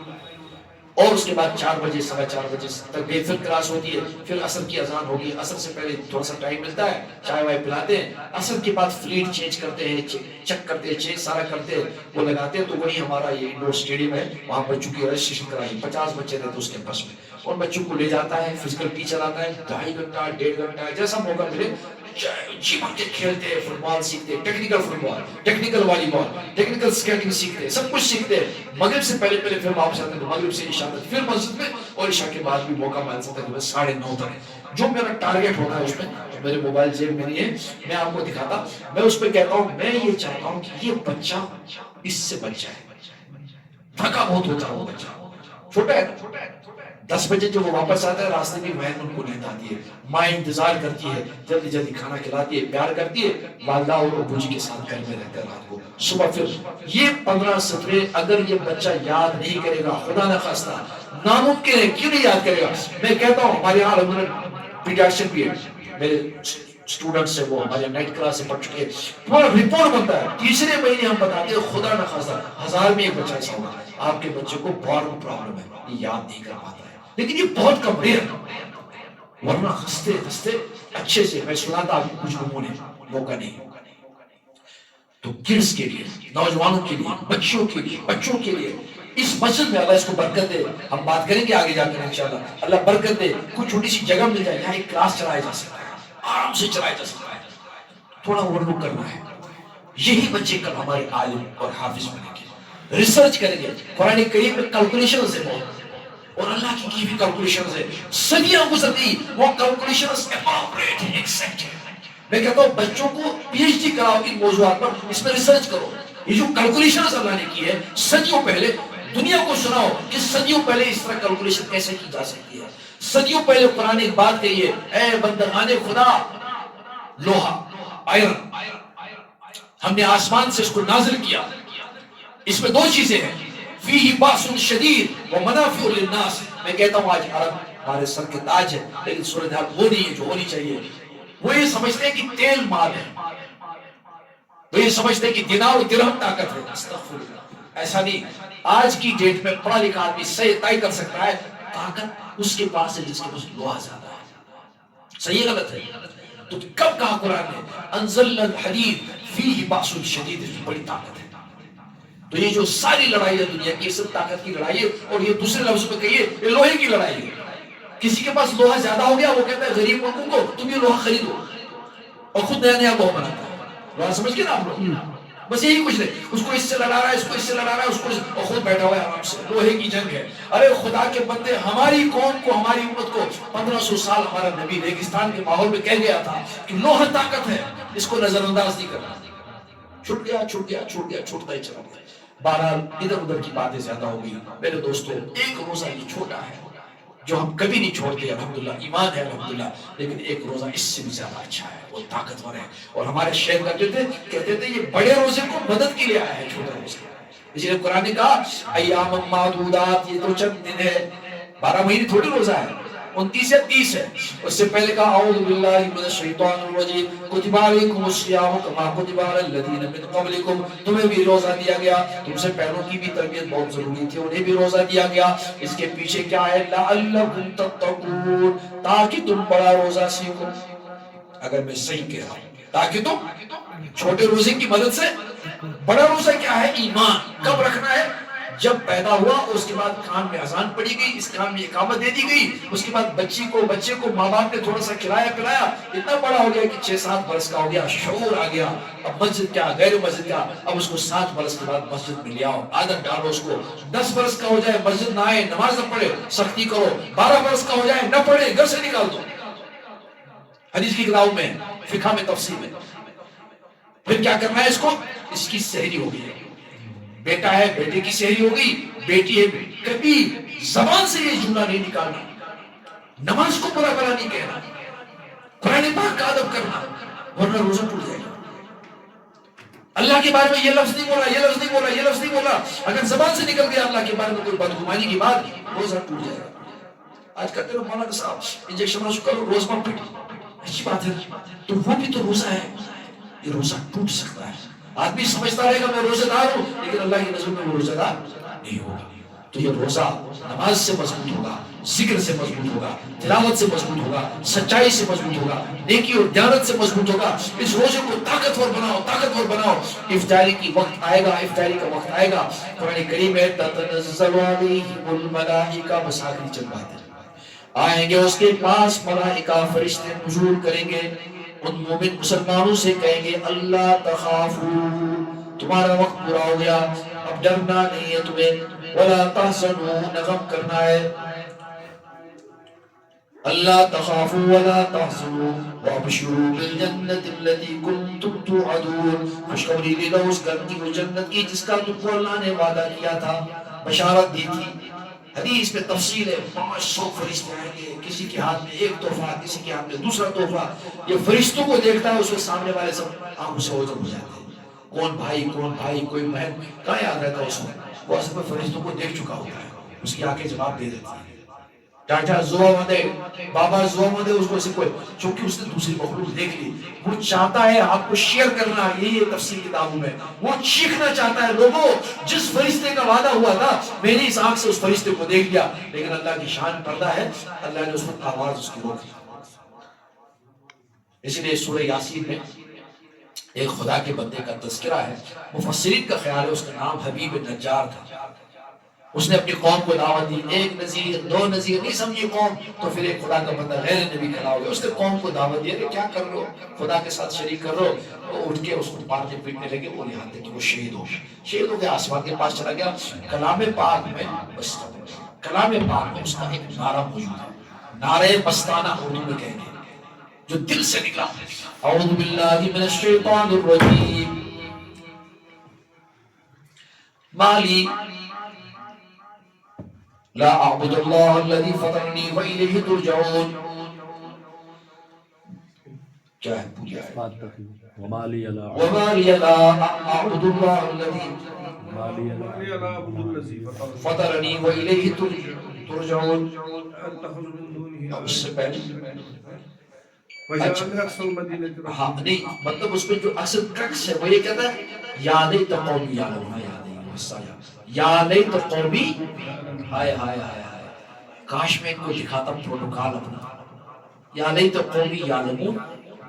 اور اس کے بعد 4 بجے 4:15 بجے تک پھر کلاس ہوتی ہے. پھر عصر کی اذان ہوگی, عصر سے پہلے تھوڑا سا ٹائم ملتا ہے, چائے وائے پلاتے ہیں. عصر کے بعد فلیٹ چینج کرتے ہیں, چیک کرتے ہیں, چینج سارا کرتے ہیں, وہ لگاتے ہیں. تو وہی ہمارا یہ انڈور اسٹیڈیم ہے, وہاں بچوں کی رجسٹریشن کرائی, 50 بچے رہتے اس کیمپس میں. اور بچوں کو لے جاتا ہے, فزیکل ٹیچر آتا ہے, 2.5 گھنٹہ 1.5 گھنٹہ جیسا موقع ملے جی کے کھیلتے ہیں, فٹ بال سیکھتے ہیں, ٹیکنیکل فٹ بال, ٹیکنیکل والی بال, ٹیکنیکل سکیٹنگ سیکھتے ہیں, سب کچھ سیکھتے ہیں. مغرب سے پہلے پھر واپس آتے ہیں, مغرب سے عشاء تک پھر مسجد میں, اور عشاء کے بعد بھی موقع مل سکتا ہے 9:30 تک. جو میرا ٹارگیٹ ہوتا ہے اس میں, میرے موبائل جیب میں نہیں ہے, میں آپ کو دکھاتا, میں اس پہ کہتا ہوں میں یہ چاہتا ہوں کہ یہ بچہ اس سے بچ جائے. تھکا بہت ہوتا ہے وہ بچہ, چھوٹا ہے, 10 بجے جب وہ واپس آتا ہے راستے میں وین ان کو نیند آتی ہے, ماں انتظار کرتی ہے, جلدی جلدی کھانا کھلاتی ہے, پیار کرتی ہے, والدہ اور ابو جی کے ساتھ گھر میں رہتے ہیں رات کو. صبح پھر یہ 15 سطرے اگر یہ بچہ یاد نہیں کرے گا, خدا نہ خواستہ, ناممکن ہے, کیوں نہیں یاد کرے گا. میں کہتا ہوں ہمارے یہاں پیڈیاٹرشن بھی ہے, میرے اسٹوڈنٹس سے وہ ہمارے نیٹ کلاس سے پڑھ چکے, پورا رپورٹ بنتا ہے, تیسرے مہینے ہم بتاتے ہیں خدا نہ خواستہ 1000 میں ایک بچہ ایسا ہوگا آپ کے بچے کو بورن پرابلم ہے, یہ یاد نہیں کر پاتا ہے. لیکن یہ بہت کم ریئر, ورنہ ہنستے اچھے سے. میں سنا تھا آپ کو کچھ نمونے, موقع نہیں. تو کڈس کے لیے, نوجوانوں کے لیے, بچوں کے لیے اس مسجد میں اللہ اس کو برکت دے. ہم بات کریں گے آگے جا کر انشاءاللہ, اللہ برکت دے. کوئی چھوٹی سی جگہ مل جائے, یہاں ایک کلاس چلایا جا سکتا ہے, آرام سے چلایا جا سکتا ہے. تھوڑا اوور لک کرنا ہے. یہی بچے کل ہمارے عالم اور حافظ بنیں گے, ریسرچ کریں گے. قرآن کریم میں کیلکولیشنز ہے بہت, اور اللہ کی بھی کیلکولیشنز ہے, صدیاں گزر گئی, وہ کیلکولیشنز اپروپریٹ ہے, ایگزیکٹ ہے. میں کہتا ہوں بچوں کو PhD کراؤ ان موضوعات پر, اس میں ریسرچ کرو. یہ جو کیلکولیشنز اللہ نے کی ہے صدیوں پہلے, دنیا کو سناؤ کہ صدیوں پہلے اس طرح کیلکولیشن کیسے کی جا سکتی ہے. صدیوں پہلے قرآن ایک بات کہی ہے, اے بندگان خدا, لوہا, آئرن, ہم نے آسمان سے اس کو نازل کیا. اس میں 2 چیزیں ہیں, فیہ باس شدید و منافع للناس. میں کہتا ہوں آج عرب ہمارے سر کے تاج ہے, لیکن صورتحال وہ نہیں ہے جو ہونی چاہیے. وہ یہ سمجھتے ہیں کہ تیل مال ہے, وہ یہ سمجھتے ہیں کہ دینار و درہم طاقت ہے. استغفراللہ, ایسا نہیں. آج کی ڈیٹ میں پڑھا لکھا آدمی صحیح طے کر سکتا ہے طاقت اس کے پاس ہے جس کے پاس لوہا زیادہ ہے. صحیح غلط ہے. تو کب کہا قرآن نے انزلنا الحدید فیہ باس شدید, اس میں بڑی طاقت ہے. تو یہ جو ساری لڑائی ہے دنیا کی, صرف طاقت کی لڑائی ہے. اور یہ دوسرے لفظ میں کہیے یہ لوہے کی لڑائی ہے. کسی کے پاس لوہا زیادہ ہو گیا, وہ کہتا ہے غریب ملکوں کو تم یہ لوہا خریدو, اور خود نیا نیا لوہا بناتا ہے. لوہا سمجھ گئے نا آپ لوگ, بس یہی کچھ نہیں. اس کو اس سے لڑا رہا ہے, اس کو اس سے لڑا رہا ہے, اس کو اور خود بیٹھا ہوا ہے آرام سے. لوہے کی جنگ ہے. ارے خدا کے بندے, ہماری قوم کو, ہماری امت کو 1500 سال ہمارا نبی ریگستان کے ماحول میں کہہ گیا تھا کہ لوہا طاقت ہے, اس کو نظر انداز نہیں کرنا. چھوٹ گیا, چھوٹتا ہی چلا گیا. بہرحال ادھر ادھر کی باتیں زیادہ ہو گئی. میرے دوستو, ایک روزہ یہ چھوٹا ہے, جو ہم کبھی نہیں چھوڑتے الحمدللہ، ایمان ہے الحمدللہ، لیکن ایک روزہ اس سے بھی زیادہ اچھا ہے، وہ طاقتور ہے. اور ہمارے شیخ کہتے تھے یہ بڑے روزے کو مدد کے لیے آیا ہے چھوٹا روزہ. اس لیے قرآن نے کہا ایام معدودات، یہ تو چند دن ہے، 12 مہینے تھوڑی روزہ ہے، 29 یا 30 ہے. اس سے پہلے کہا اعوذ باللہ من الشیطان الرجیم کتب علیکم الصیام کما کتب علی الذین من قبلکم، تمہیں بھی روزہ دیا گیا، تم سے پہلوں کی بھی تربیت بہت ضروری تھی، انہیں بھی روزہ دیا گیا. اس کے پیچھے کیا ہے؟ لعلکم تتقون، تاکہ تم بڑا روزہ سیکھو. اگر میں صحیح کہہ رہا ہوں، تاکہ تم چھوٹے روزے کی مدد سے بڑا روزہ کیا ہے؟ ایمان. کب رکھنا ہے؟ جب پیدا ہوا اس کے بعد کان میں اذان پڑی گئی، اس کان میں اقامت دے دی گئی، اس کے بعد بچے کو ماں باپ نے تھوڑا سا کھلایا پلایا، اتنا بڑا ہو گیا کہ 6-7 برس کا ہو گیا، شعور آ گیا. اب مسجد کیا غیر مسجد کیا، اب اس کو 7 برس کے بعد مسجد میں لے آؤ، عادت ڈالو اس کو. 10 برس کا ہو جائے مسجد نہ آئے، نماز نہ پڑھے، سختی کرو. 12 برس کا ہو جائے نہ پڑھے، گھر سے نکال دو. حدیث کی کتابوں میں، فقہ میں، تفسیر میں. پھر کیا کرنا ہے اس کو؟ اس کی سحری ہو گئی ہے، بیٹا ہے بیٹے کی سحری ہو گئی، بیٹی ہے، کبھی زبان سے یہ جملہ نہیں نکالنا، نماز کو برا بلا نہیں کہنا، قرآن پاک کا ادب کرنا، ورنہ روزہ ٹوٹ جائے گا. اللہ کے بارے میں یہ لفظ نہیں بولا، یہ لفظ نہیں بولا، یہ لفظ نہیں بولا، اگر زبان سے نکل گیا اللہ کے بارے میں کوئی بدگمانی کی بات، روزہ ٹوٹ جائے گا. آج کہتے ہیں مولانا صاحب انجیکشن مت کرو، روز مت پیٹو. اچھی بات ہے، تو وہ بھی تو روزہ ہے. یہ روزہ ٹوٹ سکتا ہے. آدمی سمجھتا رہے گا میں روزہ دار ہوں، لیکن اللہ کی نظر میں وہ روزہ دار نہیں ہوگا. تو یہ روزہ نماز سے مضبوط ہوگا، ذکر سے مضبوط ہوگا، تلاوت سے مضبوط ہوگا، سچائی سے مضبوط ہوگا، نیکی اور دیانت سے مضبوط ہوگا. اس روزے کو طاقتور بناؤ، طاقتور بناؤ. افطاری کی وقت آئے گا، افطاری کا وقت آئے گا. قرآن کریم میں تتنزل علیہم الملائکہ، بس آخری چند باتیں. آئیں گے اس کے پاس ملائکہ، فرشتے نزول کریں گے، ان مومن مسلمانوں سے کہیں گے اللہ تخافو، تمہارا وقت پورا ہو گیا، اب ڈرنا نہیں ہے تمہیں، ولا تحزنوا، نہ غم کرنا ہے. اللہ تخافو ولا تحزنوا وابشروا بالجنت التي كنتم توعدون، خوشخبری دے دو اس گھر کی، وہ جنت کی جس کا تم کو اللہ نے وعدہ کیا تھا، بشارت دی تھی. حدیث میں تفصیل ہے، 500 فرشتے آئیں گے، کسی کے ہاتھ میں ایک تحفہ، کسی کے ہاتھ میں دوسرا تحفہ. یہ فرشتوں کو دیکھتا ہے، اس کے سامنے والے سب آنکھوں سے اوجھل ہو جاتے ہیں. کون بھائی کوئی بہن کہاں یاد رہتا ہے اس میں، وہ اصل میں فرشتوں کو دیکھ چکا ہوتا ہے، اس کی آنکھیں جواب دے دیتی ہیں. چاچا زوا مدے، بابا زوا مدے، اس کو اسے کوئی، چونکہ اس نے دوسری مخلوق دیکھ لی، وہ چاہتا ہے آپ کو شیئر کرنا. یہی ہے تفسیر کتابوں میں، وہ چیخنا چاہتا ہے لوگوں جس فرشتے کا وعدہ ہوا تھا میں نے اس آنکھ سے اس فرشتے کو دیکھ لیا. لیکن اللہ کی شان پردہ ہے، اللہ نے اس وقت آواز اس کی روک دی. اسی لیے سورہ یاسین میں ایک خدا کے بندے کا تذکرہ ہے، مفسرین کا خیال ہے اس کا نام حبیب نجار تھا. اس نے اپنی قوم کو دعوت دی، 1 نذیر 2 نذیر نہیں سمجھی قوم، تو پھر ایک خدا کا بندہ غیر نبی کھڑا ہو گیا. اس نے قوم کو دعوت دیا کہ کیا کر رہے ہو، خدا کے ساتھ شریک کر رہے ہو. وہ اٹھ کے اس کو مارنے پیٹنے لگے، وہ یہاں تک کہ وہ شہید ہو گیا، آسمان کے پاس چلا گیا. کلام پاک میں اس کا ایک نعرہ موجود ہے، نعرہ مستانہ اردو میں کہیں گے، جو دل سے نکلا، اعوذ باللہ من الشیطان الرجیم، مالی لا اعبد اللہ الذی فطرنی والیہ ترجعون. کیا ہے پوری آیت؟ وما لی لا اعبد اللہ الذی فطرنی والیہ ترجعون. اس سے پہلے ہاں نہیں، مطلب اس میں جو اصل ٹرکس ہے وہ یہ کہتا ہے یا لیت قومی یعلمون، یا لیت قومی، ہائے ہائے ہائے ہائے، کاش میں ان کو دکھاتا پروٹوکال اپنا. یا لیت قومی یعلمون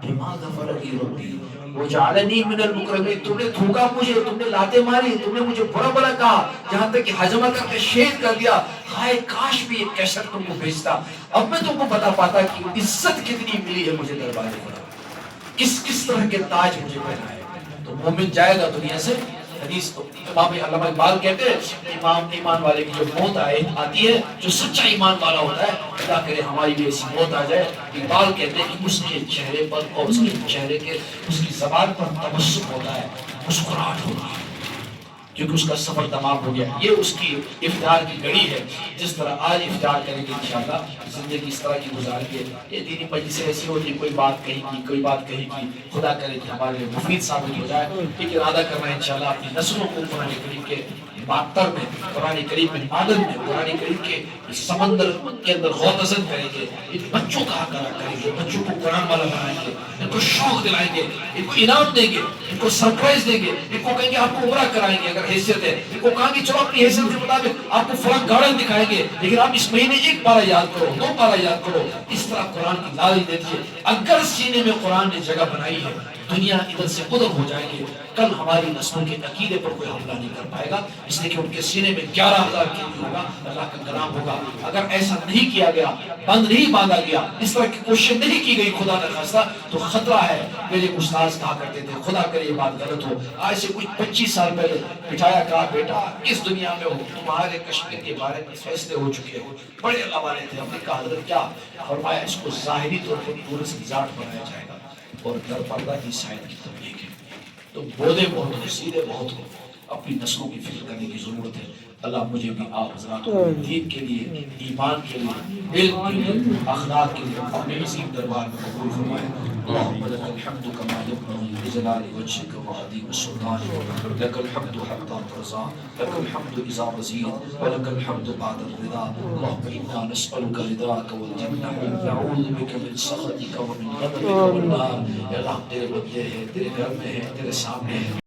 بما غفر لی ربی وجعلنی من المکرمین. تم نے تھوکا مجھے، تم نے لاتیں ماری، تم نے مجھے برا بلا کہا، جہاں تک کہ ہجمہ کر کے شہید کر دیا. ہائے کاش بھی ایک کیسٹ تم کو بھیجتا، اب میں تم کو بتا پاتا کہ عزت کتنی ملی ہے مجھے دربار خدا، کس طرح کے تاج مجھے پہنائے. تو مومن جائے گا دنیا سے. حدیث تو امام علامہ اقبال کہتے ہیں ایمان والے کی جو موت آتی ہے، جو سچا ایمان والا ہوتا ہے، اللہ کرے ہماری بھی ایسی موت آ جائے. اقبال کہتے ہیں کہ اس کے چہرے پر اور اس کے چہرے کے، اس کی زبان پر تبسم ہوتا ہے، مسکراہٹ ہوتی ہے. کیونکہ اس کا سفر تمام ہو گیا. یہ اس کی افطار کی گھڑی ہے. جس طرح آج افطار کریں گے انشاءاللہ زندگی اس طرح کی گزاریں گے. یہ دینی مجلس ایسی ہوتی کوئی بات کہی کی کوئی بات کہی کی خدا کرے کہ ہمارے لیے مفید ثابت ہو جائے. ایک ارادہ کرنا ہے انشاءاللہ اپنی نسلوں کو قرآن کریم کے معطر میں قرآن کریم میں عالم میں قرآن کریم کے سمندر کے اندر غور نظر کریں گے. ان بچوں کا حق ادا کریں گے. بچوں کو قرآن والا بنائیں گے. ان کو شوق دلائیں گے. ان کو انعام دیں گے. ان کو سرپرائز دیں گے. ان کو کہیں گے آپ کو عمرہ کرائیں گے اگر حیثیت ہے. ان کو کہیں گے چلو اپنی حیثیت کے مطابق آپ کو فلاں گارڈن دکھائیں گے لیکن آپ اس مہینے 1 پارہ یاد کرو 2 پارہ یاد کرو. اس طرح قرآن کی لالچ دیجیے. اگر سینے میں قرآن نے جگہ بنائی ہے دنیا ادھر سے ادھر ہو جائیں گے. کل ہماری نسلوں کے عقیدے پر کوئی حملہ نہیں کر پائے گا اس لیے کہ ان کے سینے میں 11,000 کلمہ ہوگا اللہ کا کلام ہوگا. اگر ایسا نہیں کیا گیا بند نہیں باندھا گیا اس طرح کی کوشش نہیں کی گئی خدا نہ خواستہ تو خطرہ ہے. میرے استاذ کہا کرتے تھے خدا کرے یہ بات غلط ہو آج سے کچھ 25 سال پہلے بٹھایا کہا بیٹا اس دنیا میں ہو تمہارے کشمیر کے بارے میں فیصلے ہو چکے ہو. بڑے علماء والے تھے. ہم نے کہا حضرت کیا فرمایا اس کو ظاہری طور پر پورے سے ذات بنایا جائے گا اور در پردہ کی سائن کی تبلیغ ہے. تو بودے بہت ہو سیدھے بہت ہو اپنی نسلوں کی فکر کرنے کی ضرورت ہے. اللہ مجھے بھی آپ حضرات کو دین کے لیے ایمان کے لیے علم کے لیے اخلاق کے لیے اپنے عظیم دربار میں قبول فرمائے. اللهم لك الحمد كما ينبغي لجلال وجهك وعظيم سلطانك لك الحمد حتى ترضى لك الحمد إذا رضيت ولك الحمد بعد الرضا. اللهم إنا نسألك رضاك والجنة نعوذ بك من سخطك ومن غضبك والنار. یا اللہ تیرے بندے ہیں تیرے گھر میں ہیں تیرے سامنے ہیں